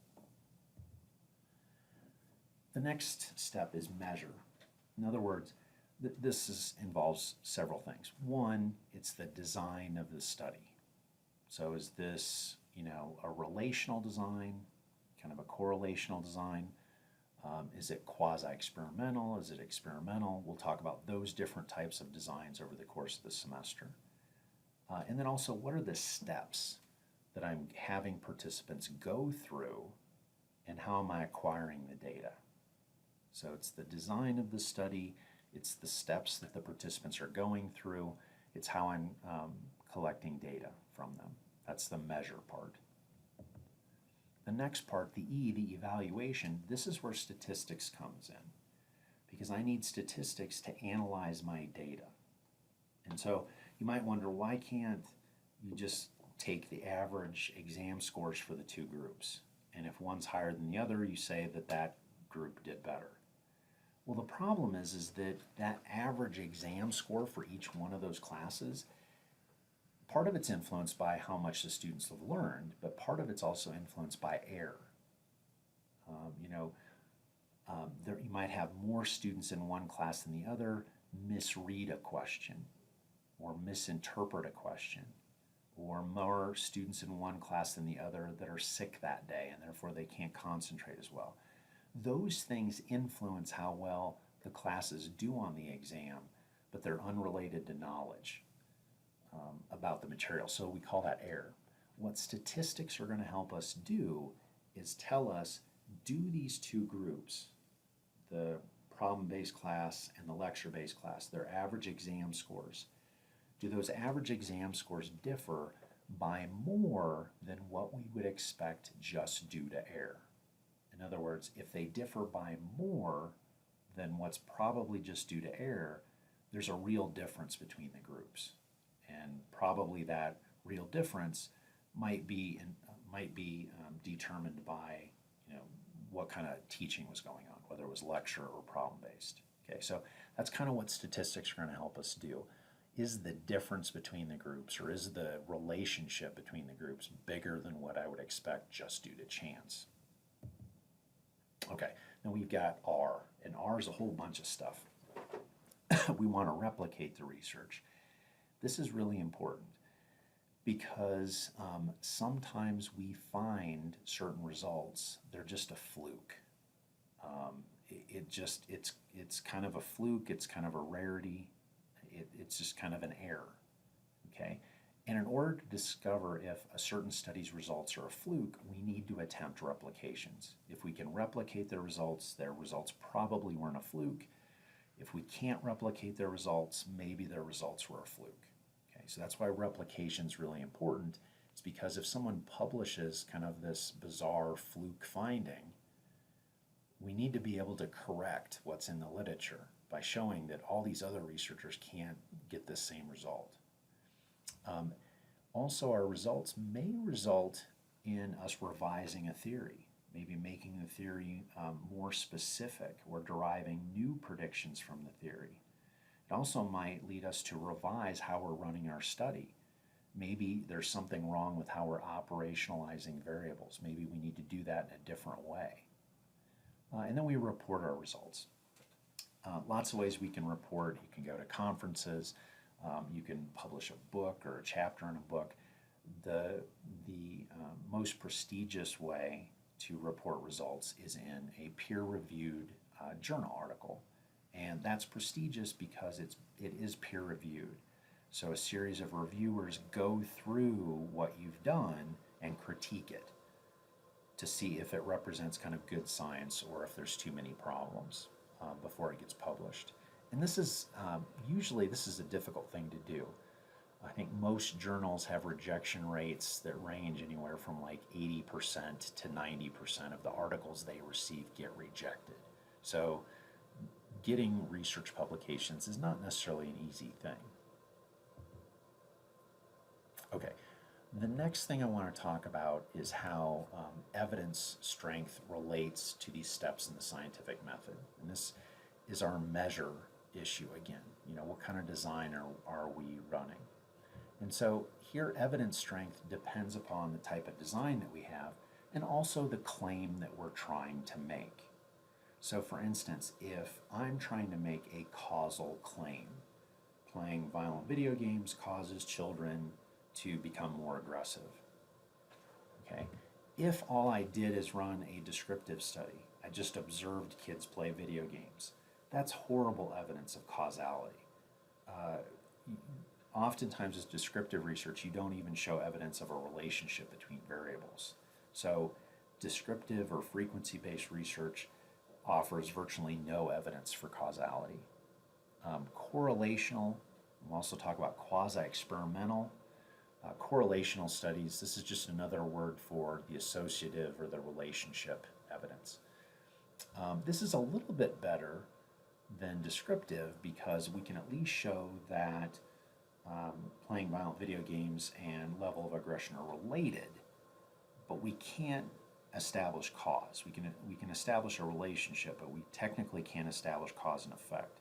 The next step is measure. In other words, involves several things. One, it's the design of the study. So is this, a relational design, kind of a correlational design? Is it quasi-experimental? Is it experimental? We'll talk about those different types of designs over the course of the semester. And then also, what are the steps that I'm having participants go through, and how am I acquiring the data? So it's the design of the study, it's the steps that the participants are going through, it's how I'm collecting data from them. That's the measure part. The next part, the E, the evaluation, this is where statistics comes in, because I need statistics to analyze my data. And so you might wonder, why can't you just take the average exam scores for the two groups? And if one's higher than the other, you say that that group did better. Well, the problem is that average exam score for each one of those classes, part of it's influenced by how much the students have learned, but part of it's also influenced by error. You might have more students in one class than the other misread a question or misinterpret a question, or more students in one class than the other that are sick that day and therefore they can't concentrate as well. Those things influence how well the classes do on the exam, but they're unrelated to knowledge about the material. So we call that error. What statistics are going to help us do is tell us, do these two groups, the problem-based class and the lecture-based class, their average exam scores, do those average exam scores differ by more than what we would expect just due to error? In other words, if they differ by more than what's probably just due to error, there's a real difference between the groups. And probably that real difference might be determined by what kind of teaching was going on, whether it was lecture or problem-based. Okay, so that's kind of what statistics are going to help us do. Is the difference between the groups, or is the relationship between the groups bigger than what I would expect just due to chance? Okay, now we've got R, and R is a whole bunch of stuff. We want to replicate the research. This is really important because sometimes we find certain results, they're just a fluke. It's kind of a fluke, it's kind of a rarity, it's just kind of an error, okay? And in order to discover if a certain study's results are a fluke, we need to attempt replications. If we can replicate their results probably weren't a fluke. If we can't replicate their results, maybe their results were a fluke. Okay, so that's why replication is really important. It's because if someone publishes kind of this bizarre fluke finding, we need to be able to correct what's in the literature by showing that all these other researchers can't get this same result. Also, our results may result in us revising a theory, maybe making the theory more specific or deriving new predictions from the theory. It also might lead us to revise how we're running our study. Maybe there's something wrong with how we're operationalizing variables. Maybe we need to do that in a different way. And then we report our results. Lots of ways we can report. You can go to conferences. You can publish a book or a chapter in a book. The most prestigious way to report results is in a peer-reviewed journal article. And that's prestigious because it is peer-reviewed. So a series of reviewers go through what you've done and critique it to see if it represents kind of good science or if there's too many problems before it gets published. And this is usually a difficult thing to do. I think most journals have rejection rates that range anywhere from like 80% to 90% of the articles they receive get rejected. So getting research publications is not necessarily an easy thing. Okay, the next thing I want to talk about is how evidence strength relates to these steps in the scientific method. And this is our measure issue again. What kind of design are we running? And so here, evidence strength depends upon the type of design that we have and also the claim that we're trying to make. So, for instance, if I'm trying to make a causal claim, playing violent video games causes children to become more aggressive. Okay? If all I did is run a descriptive study, I just observed kids play video games, that's horrible evidence of causality. Uh, Oftentimes, as descriptive research, you don't even show evidence of a relationship between variables. So, descriptive or frequency based research offers virtually no evidence for causality. Correlational, we'll also talk about quasi experimental. Correlational studies, this is just another word for the associative or the relationship evidence. This is a little bit better than descriptive because we can at least show that playing violent video games and level of aggression are related, but we can't establish cause. We can establish a relationship, but we technically can't establish cause and effect.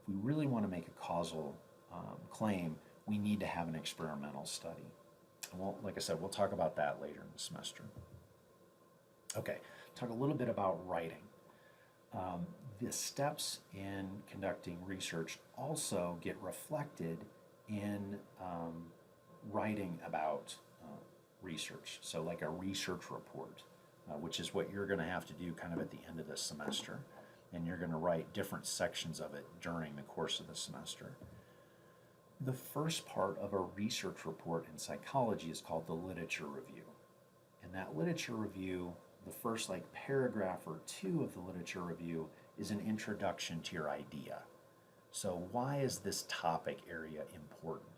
If we really want to make a causal claim, we need to have an experimental study. And like I said, we'll talk about that later in the semester. Okay, talk a little bit about writing. The steps in conducting research also get reflected in writing about research. So like a research report, which is what you're going to have to do kind of at the end of the semester. And you're going to write different sections of it during the course of the semester. The first part of a research report in psychology is called the literature review. And that literature review, the first like paragraph or two of the literature review is an introduction to your idea. So why is this topic area important?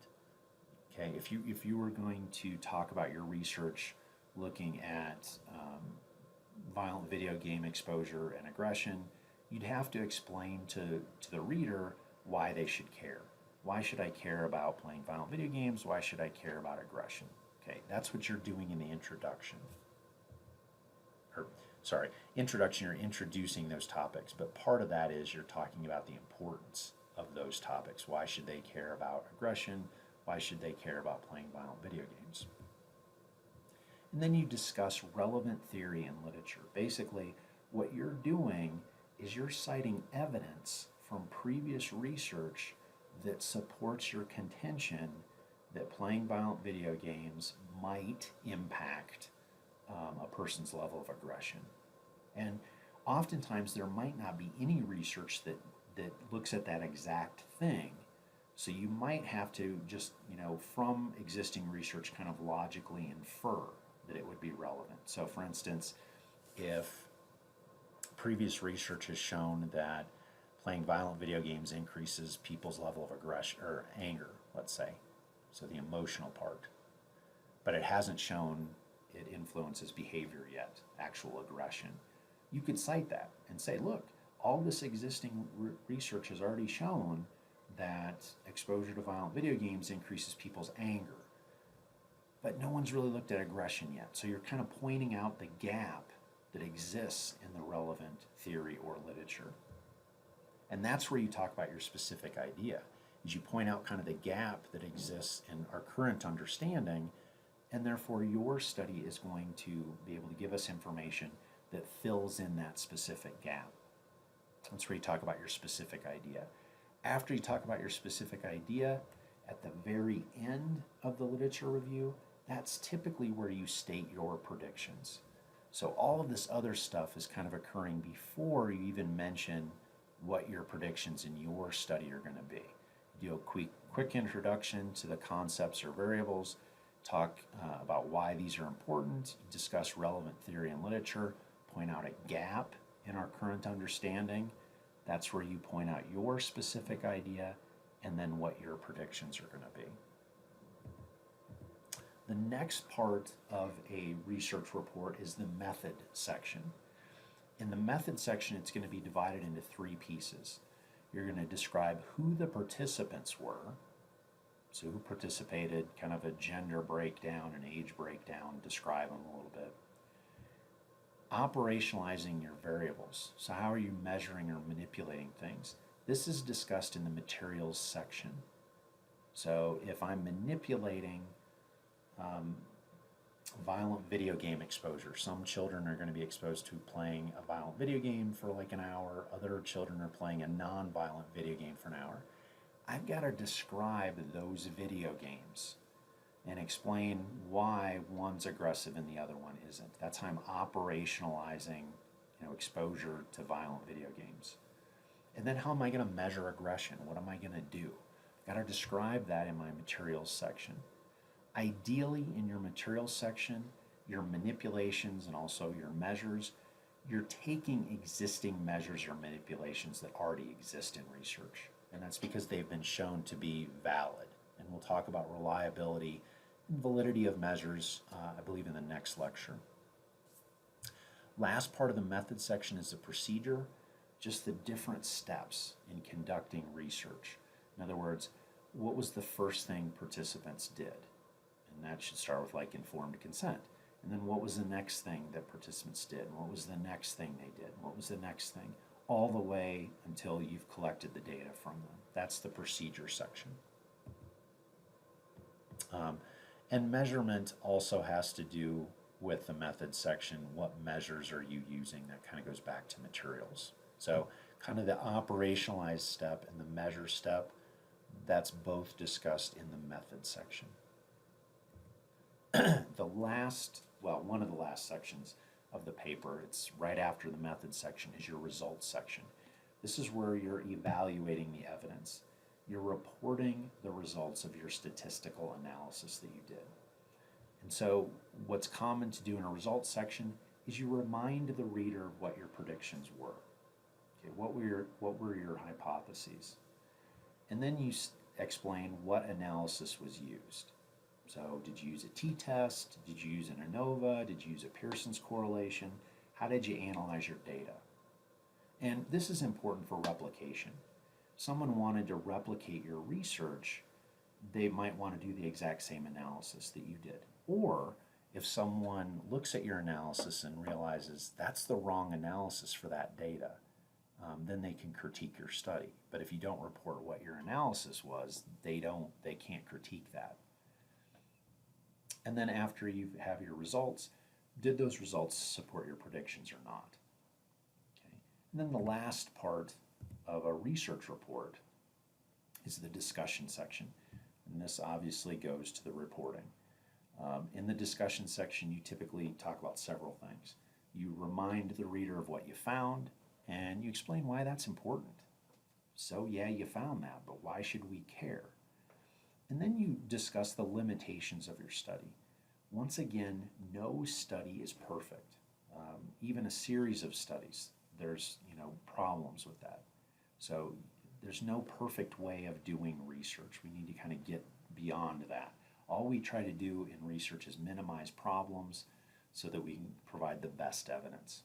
Okay, if you were going to talk about your research looking at violent video game exposure and aggression, you'd have to explain to the reader why they should care. Why should I care about playing violent video games? Why should I care about aggression? Okay, that's what you're doing in the introduction. Introduction, you're introducing those topics, but part of that is you're talking about the importance of those topics. Why should they care about aggression? Why should they care about playing violent video games? And then you discuss relevant theory and literature. Basically, what you're doing is you're citing evidence from previous research that supports your contention that playing violent video games might impact a person's level of aggression. And oftentimes there might not be any research that looks at that exact thing. So you might have to just, from existing research kind of logically infer that it would be relevant. So for instance, if previous research has shown that playing violent video games increases people's level of aggression or anger, let's say, so the emotional part, but it hasn't shown it influences behavior yet, actual aggression, you could cite that and say, look, all this existing research has already shown that exposure to violent video games increases people's anger, but no one's really looked at aggression yet. So you're kind of pointing out the gap that exists in the relevant theory or literature. And that's where you talk about your specific idea, is you point out kind of the gap that exists in our current understanding, and therefore your study is going to be able to give us information that fills in that specific gap. That's where you talk about your specific idea. After you talk about your specific idea, at the very end of the literature review, that's typically where you state your predictions. So all of this other stuff is kind of occurring before you even mention what your predictions in your study are going to be. You do a quick introduction to the concepts or variables, talk about why these are important, discuss relevant theory and literature, point out a gap in our current understanding. That's where you point out your specific idea and then what your predictions are going to be. The next part of a research report is the method section. In the method section, it's going to be divided into three pieces. You're going to describe who the participants were, so who participated, kind of a gender breakdown, an age breakdown, describe them a little bit. Operationalizing your variables, so how are you measuring or manipulating things? This is discussed in the materials section. So if I'm manipulating violent video game exposure, some children are going to be exposed to playing a violent video game for like an hour, other children are playing a non-violent video game for an hour. I've got to describe those video games and explain why one's aggressive and the other one isn't. That's how I'm operationalizing, exposure to violent video games. And then how am I going to measure aggression? What am I going to do? I've got to describe that in my materials section. Ideally, in your materials section, your manipulations and also your measures, you're taking existing measures or manipulations that already exist in research. And that's because they've been shown to be valid. And we'll talk about reliability and validity of measures, I believe, in the next lecture. Last part of the method section is the procedure, just the different steps in conducting research. In other words, what was the first thing participants did? And that should start with like informed consent. And then what was the next thing that participants did? And what was the next thing they did? What was the next thing? All the way until you've collected the data from them. That's the procedure section. And measurement also has to do with the method section. What measures are you using? That kind of goes back to materials. So kind of the operationalize step and the measure step, that's both discussed in the method section. One of the last sections of the paper, it's right after the method section, is your results section. This is where you're evaluating the evidence. You're reporting the results of your statistical analysis that you did. And so what's common to do in a results section is you remind the reader of what your predictions were. Okay, what were your hypotheses? And then you explain what analysis was used. So did you use a t-test? Did you use an ANOVA? Did you use a Pearson's correlation? How did you analyze your data? And this is important for replication. If someone wanted to replicate your research, they might want to do the exact same analysis that you did. Or if someone looks at your analysis and realizes that's the wrong analysis for that data, then they can critique your study. But if you don't report what your analysis was, they can't critique that. And then after you have your results, did those results support your predictions or not? Okay. And then the last part of a research report is the discussion section. And this obviously goes to the reporting. In the discussion section, you typically talk about several things. You remind the reader of what you found, and you explain why that's important. So yeah, you found that, but why should we care? And then you discuss the limitations of your study. Once again, no study is perfect. Even a series of studies, there's problems with that. So there's no perfect way of doing research. We need to kind of get beyond that. All we try to do in research is minimize problems so that we can provide the best evidence.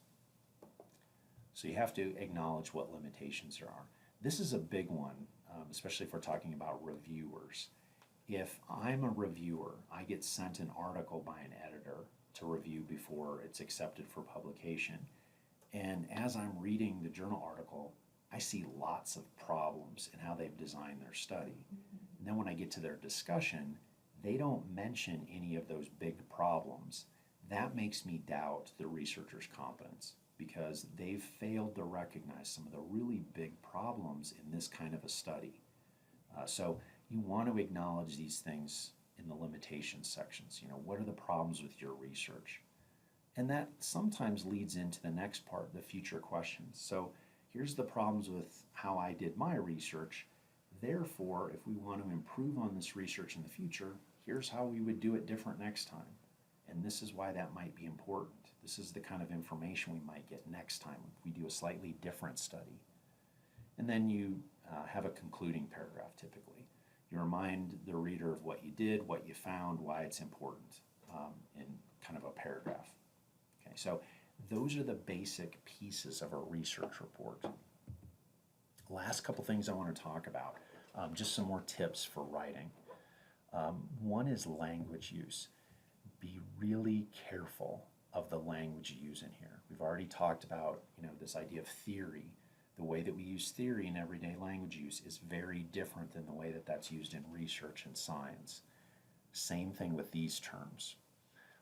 So you have to acknowledge what limitations there are. This is a big one, especially if we're talking about reviewers. If I'm a reviewer, I get sent an article by an editor to review before it's accepted for publication. And as I'm reading the journal article, I see lots of problems in how they've designed their study. And then when I get to their discussion, they don't mention any of those big problems. That makes me doubt the researcher's competence because they've failed to recognize some of the really big problems in this kind of a study. So you want to acknowledge these things in the limitations sections. What are the problems with your research? And that sometimes leads into the next part, the future questions. So here's the problems with how I did my research. Therefore, if we want to improve on this research in the future, here's how we would do it different next time. And this is why that might be important. This is the kind of information we might get next time if we do a slightly different study. And then you have a concluding paragraph typically. You remind the reader of what you did, what you found, why it's important in kind of a paragraph. Okay, so those are the basic pieces of a research report. Last couple things I want to talk about, just some more tips for writing. One is language use. Be really careful of the language you use in here. We've already talked about this idea of theory, The way that we use theory in everyday language use is very different than the way that that's used in research and science. Same thing with these terms.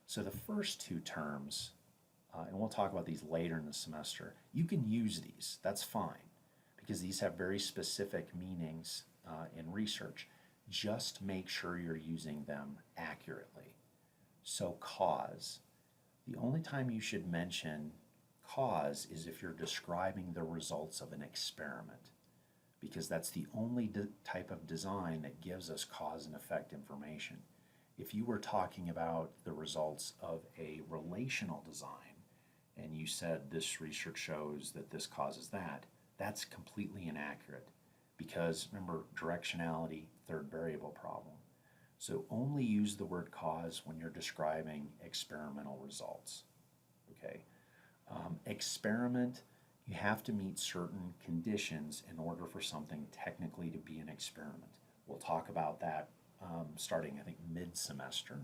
So the first two terms, and we'll talk about these later in the semester, you can use these, that's fine, because these have very specific meanings in research. Just make sure you're using them accurately. So cause. The only time you should mention cause is if you're describing the results of an experiment, because that's the only type of design that gives us cause and effect information. If you were talking about the results of a relational design and you said this research shows that this causes that, that's completely inaccurate, because remember, directionality, third variable problem. So only use the word cause when you're describing experimental results. Okay. Experiment, you have to meet certain conditions in order for something technically to be an experiment. We'll talk about that starting, I think, mid-semester.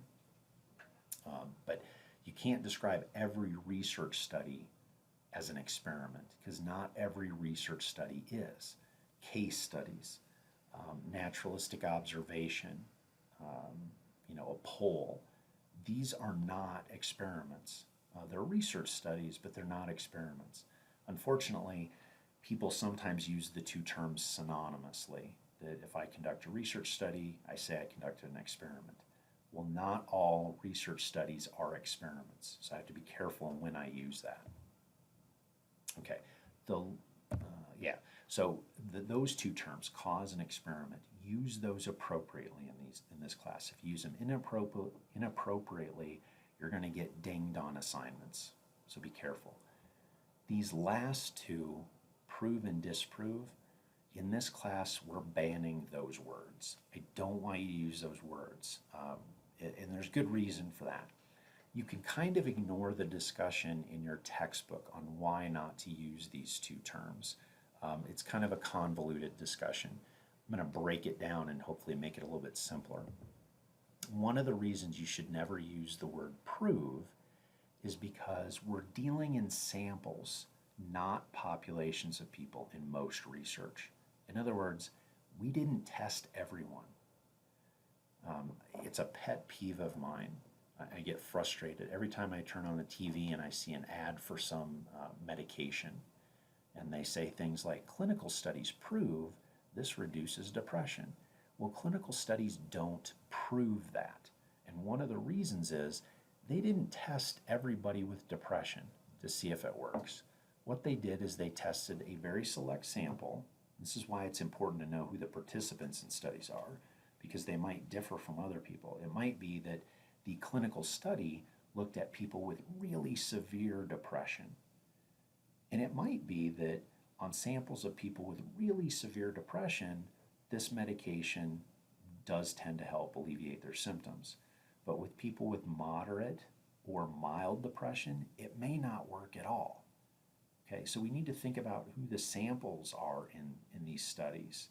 But you can't describe every research study as an experiment, because not every research study is. Case studies, naturalistic observation, a poll, these are not experiments. They're research studies, but they're not experiments. Unfortunately, people sometimes use the two terms synonymously. That if I conduct a research study, I say I conducted an experiment. Well, not all research studies are experiments, so I have to be careful when I use that. Okay, so those two terms, cause and experiment, use those appropriately in this class. If you use them inappropriately, you're going to get dinged on assignments, so be careful. These last two, prove and disprove, in this class we're banning those words. I don't want you to use those words, and there's good reason for that. You can kind of ignore the discussion in your textbook on why not to use these two terms. It's kind of a convoluted discussion. I'm going to break it down and hopefully make it a little bit simpler. One of the reasons you should never use the word prove is because we're dealing in samples, not populations of people in most research. In other words, we didn't test everyone. It's a pet peeve of mine. I get frustrated every time I turn on the TV and I see an ad for some medication, and they say things like, clinical studies prove this reduces depression. Well, clinical studies don't prove that. And one of the reasons is they didn't test everybody with depression to see if it works. What they did is they tested a very select sample. This is why it's important to know who the participants in studies are, because they might differ from other people. It might be that the clinical study looked at people with really severe depression. And it might be that on samples of people with really severe depression, this medication does tend to help alleviate their symptoms. But with people with moderate or mild depression, it may not work at all. Okay, so we need to think about who the samples are in these studies.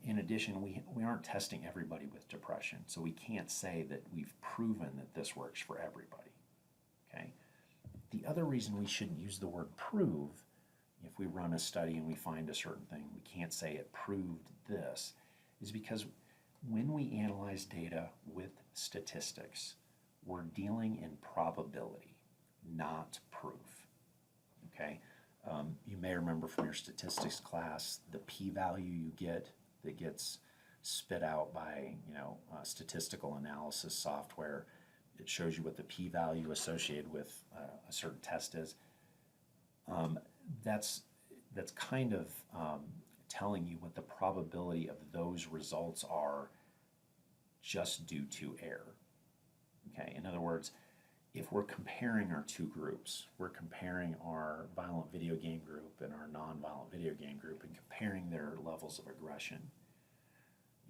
In addition, we aren't testing everybody with depression, so we can't say that we've proven that this works for everybody. Okay? The other reason we shouldn't use the word prove, if we run a study and we find a certain thing, we can't say it proved this, is because when we analyze data with statistics, we're dealing in probability, not proof. Okay? You may remember from your statistics class the p-value you get that gets spit out by statistical analysis software. It shows you what the p-value associated with a certain test is. That's kind of telling you what the probability of those results are just due to error. Okay, in other words, if we're comparing our two groups, we're comparing our violent video game group and our non-violent video game group and comparing their levels of aggression,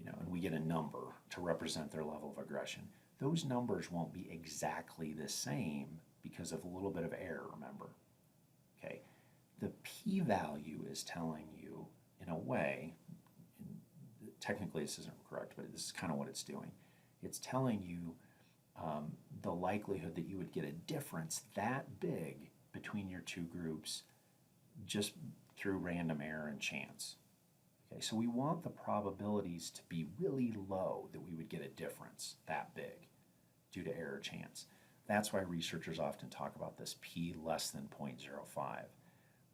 and we get a number to represent their level of aggression. Those numbers won't be exactly the same because of a little bit of error, remember? Okay, the p-value is telling you, in a way, technically this isn't correct, but this is kind of what it's doing. It's telling you the likelihood that you would get a difference that big between your two groups just through random error and chance. Okay, so we want the probabilities to be really low that we would get a difference that big due to error chance. That's why researchers often talk about this p less than 0.05,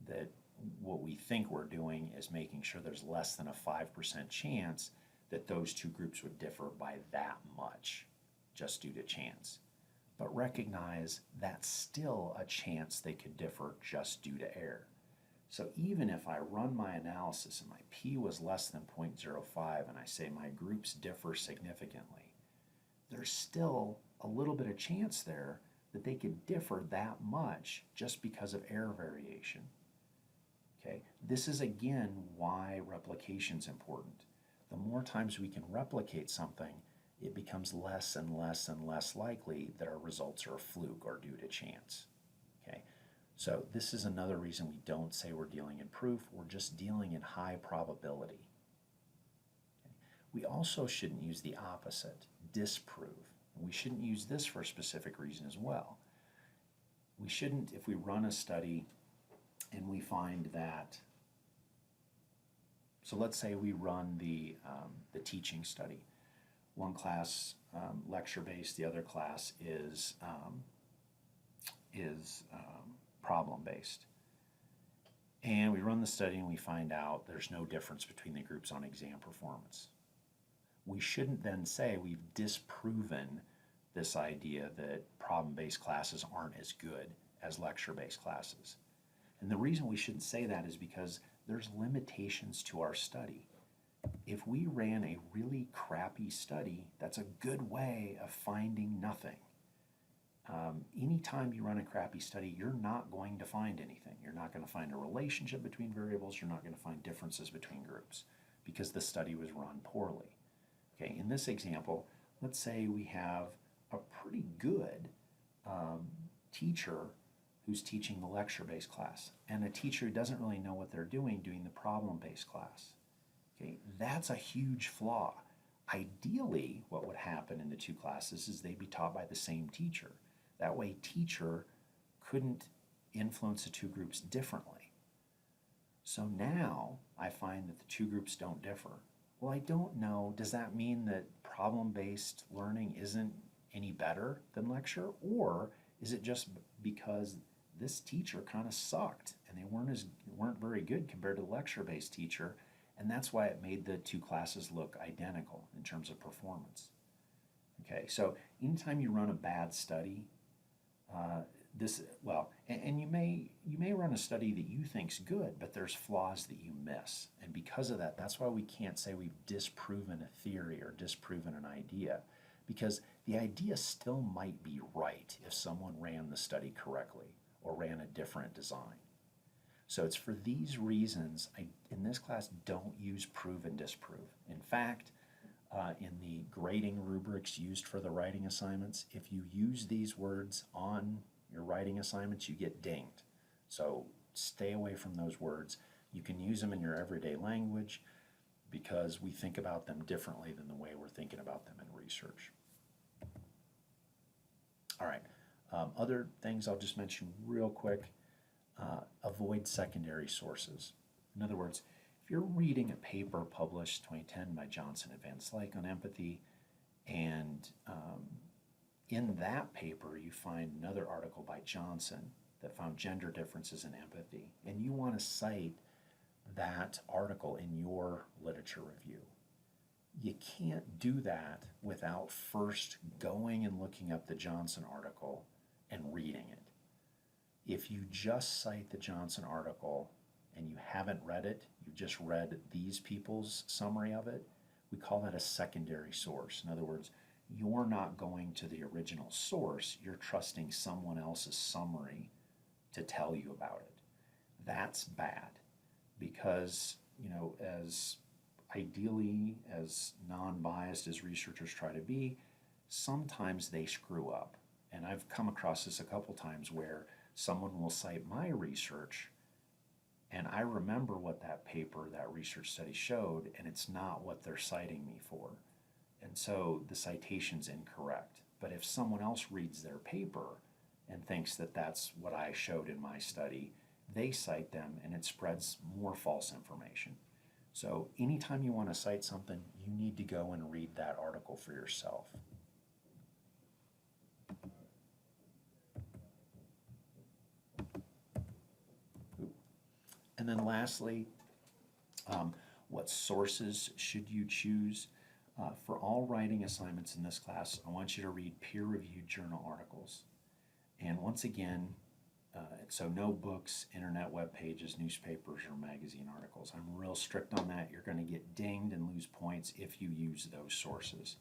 that what we think we're doing is making sure there's less than a 5% chance that those two groups would differ by that much just due to chance. But recognize that's still a chance they could differ just due to error. So even if I run my analysis and my p was less than 0.05 and I say my groups differ significantly, there's still a little bit of chance there that they could differ that much just because of error variation. Okay, this is again why replication is important. The more times we can replicate something, it becomes less and less and less likely that our results are a fluke or due to chance. Okay, so this is another reason we don't say we're dealing in proof, we're just dealing in high probability. Okay. We also shouldn't use the opposite, disprove. We shouldn't use this for a specific reason as well. We shouldn't, if we run a study and we find that, so let's say we run the teaching study. One class lecture-based, the other class is problem-based. And we run the study and we find out there's no difference between the groups on exam performance. We shouldn't then say we've disproven this idea that problem-based classes aren't as good as lecture-based classes. And the reason we shouldn't say that is because there's limitations to our study. If we ran a really crappy study, that's a good way of finding nothing. Anytime you run a crappy study, you're not going to find anything. You're not going to find a relationship between variables. You're not going to find differences between groups because the study was run poorly. Okay, in this example, let's say we have a pretty good teacher who's teaching the lecture-based class and a teacher who doesn't really know what they're doing the problem-based class. Okay, that's a huge flaw. Ideally, what would happen in the two classes is they'd be taught by the same teacher. That way, teacher couldn't influence the two groups differently. So now I find that the two groups don't differ. Well, I don't know, does that mean that problem-based learning isn't any better than lecture? Or is it just because this teacher kind of sucked and they weren't very good compared to the lecture-based teacher, and that's why it made the two classes look identical in terms of performance? Okay, so anytime you run a bad study, and you may run a study that you think's good, but there's flaws that you miss, and because of that, that's why we can't say we've disproven a theory or disproven an idea, because the idea still might be right if someone ran the study correctly or ran a different design. So it's for these reasons I, in this class, don't use prove and disprove. In fact, in the grading rubrics used for the writing assignments, if you use these words on your writing assignments, you get dinged. So stay away from those words. You can use them in your everyday language because we think about them differently than the way we're thinking about them in research. All right, other things I'll just mention real quick. Avoid secondary sources. In other words, if you're reading a paper published 2010 by Johnson and Van Slyke on empathy, and in that paper you find another article by Johnson that found gender differences in empathy, and you want to cite that article in your literature review, you can't do that without first going and looking up the Johnson article and reading it. If you just cite the Johnson article and you haven't read it, you've just read these people's summary of it, we call that a secondary source. In other words, you're not going to the original source, you're trusting someone else's summary to tell you about it. That's bad because, as ideally as non-biased as researchers try to be, sometimes they screw up. And I've come across this a couple times where someone will cite my research and I remember what that paper, that research study showed, and it's not what they're citing me for. And so the citation's incorrect. But if someone else reads their paper and thinks that that's what I showed in my study, they cite them and it spreads more false information. So anytime you want to cite something, you need to go and read that article for yourself. And then lastly, what sources should you choose? For all writing assignments in this class, I want you to read peer-reviewed journal articles. And once again, so no books, internet web pages, newspapers, or magazine articles. I'm real strict on that. You're going to get dinged and lose points if you use those sources.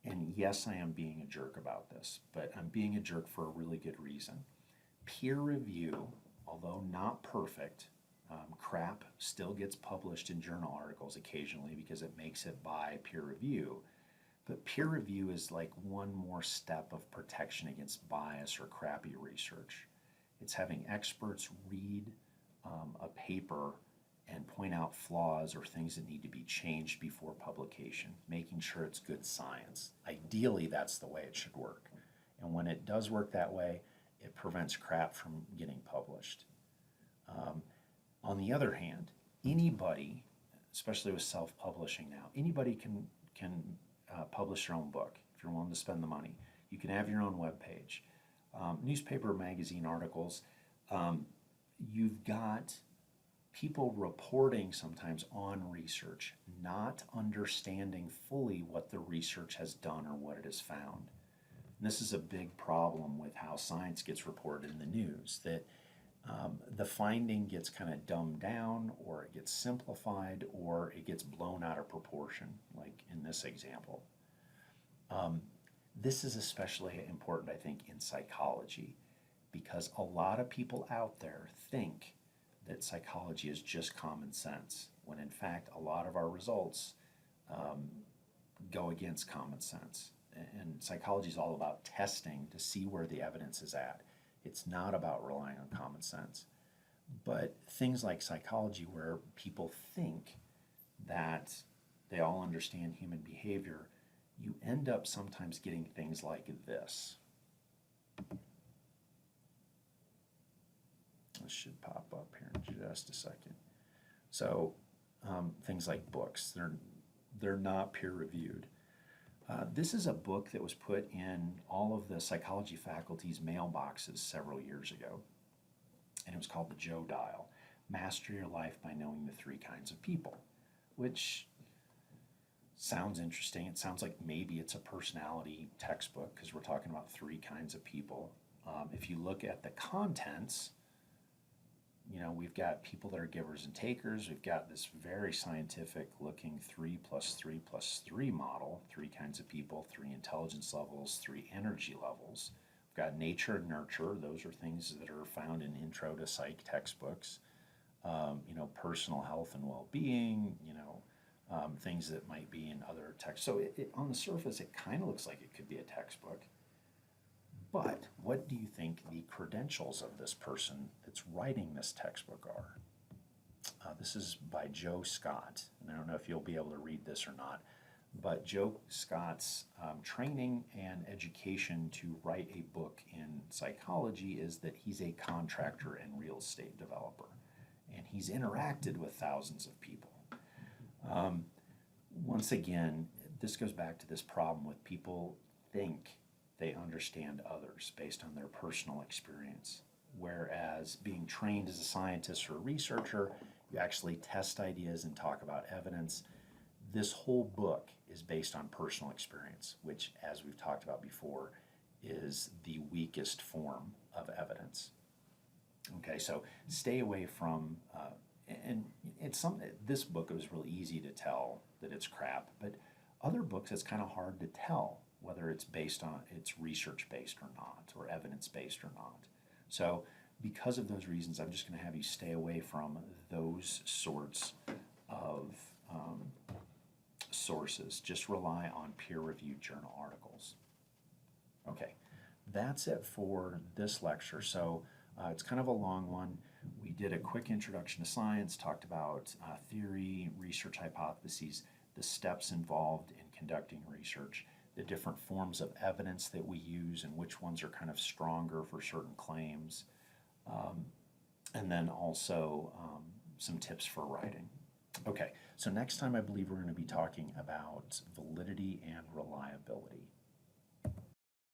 And yes, I am being a jerk about this, but I'm being a jerk for a really good reason. Peer review, although not perfect, crap still gets published in journal articles occasionally because it makes it by peer review. But peer review is like one more step of protection against bias or crappy research. It's having experts read a paper and point out flaws or things that need to be changed before publication, making sure it's good science. Ideally, that's the way it should work. And when it does work that way, it prevents crap from getting published. On the other hand, anybody, especially with self-publishing now, anybody can publish your own book if you're willing to spend the money. You can have your own web page. Newspaper, magazine articles, you've got people reporting sometimes on research, not understanding fully what the research has done or what it has found. And this is a big problem with how science gets reported in the news, that the finding gets kind of dumbed down, or it gets simplified, or it gets blown out of proportion, like in this example. This is especially important, I think, in psychology, because a lot of people out there think that psychology is just common sense, when in fact a lot of our results go against common sense. And psychology is all about testing to see where the evidence is at. It's not about relying on common sense. But things like psychology, where people think that they all understand human behavior, you end up sometimes getting things like this. This should pop up here in just a second. So things like books, they're not peer reviewed. This is a book that was put in all of the psychology faculty's mailboxes several years ago, and it was called The Joe Dial, Master Your Life by Knowing the Three Kinds of People, which sounds interesting. It sounds like maybe it's a personality textbook because we're talking about three kinds of people. If you look at the contents, we've got people that are givers and takers. We've got this very scientific looking 3 + 3 + 3 model, three kinds of people, three intelligence levels, three energy levels. We've got nature and nurture. Those are things that are found in intro to psych textbooks. Personal health and well-being, things that might be in other texts. So on the surface, it kind of looks like it could be a textbook. But what do you think the credentials of this person that's writing this textbook are? This is by Joe Scott, and I don't know if you'll be able to read this or not, but Joe Scott's training and education to write a book in psychology is that he's a contractor and real estate developer, and he's interacted with thousands of people. Once again, this goes back to this problem with people think they understand others based on their personal experience. Whereas being trained as a scientist or a researcher, you actually test ideas and talk about evidence. This whole book is based on personal experience, which, as we've talked about before, is the weakest form of evidence. Okay, so stay away from, and this book, it was really easy to tell that it's crap, but other books it's kind of hard to tell whether it's research based or not, or evidence based or not. So because of those reasons, I'm just going to have you stay away from those sorts of sources. Just rely on peer-reviewed journal articles. Okay, that's it for this lecture. So it's kind of a long one. We did a quick introduction to science, talked about theory, research hypotheses, the steps involved in conducting research, the different forms of evidence that we use and which ones are kind of stronger for certain claims. and then also some tips for writing. Okay, so next time I believe we're going to be talking about validity and reliability.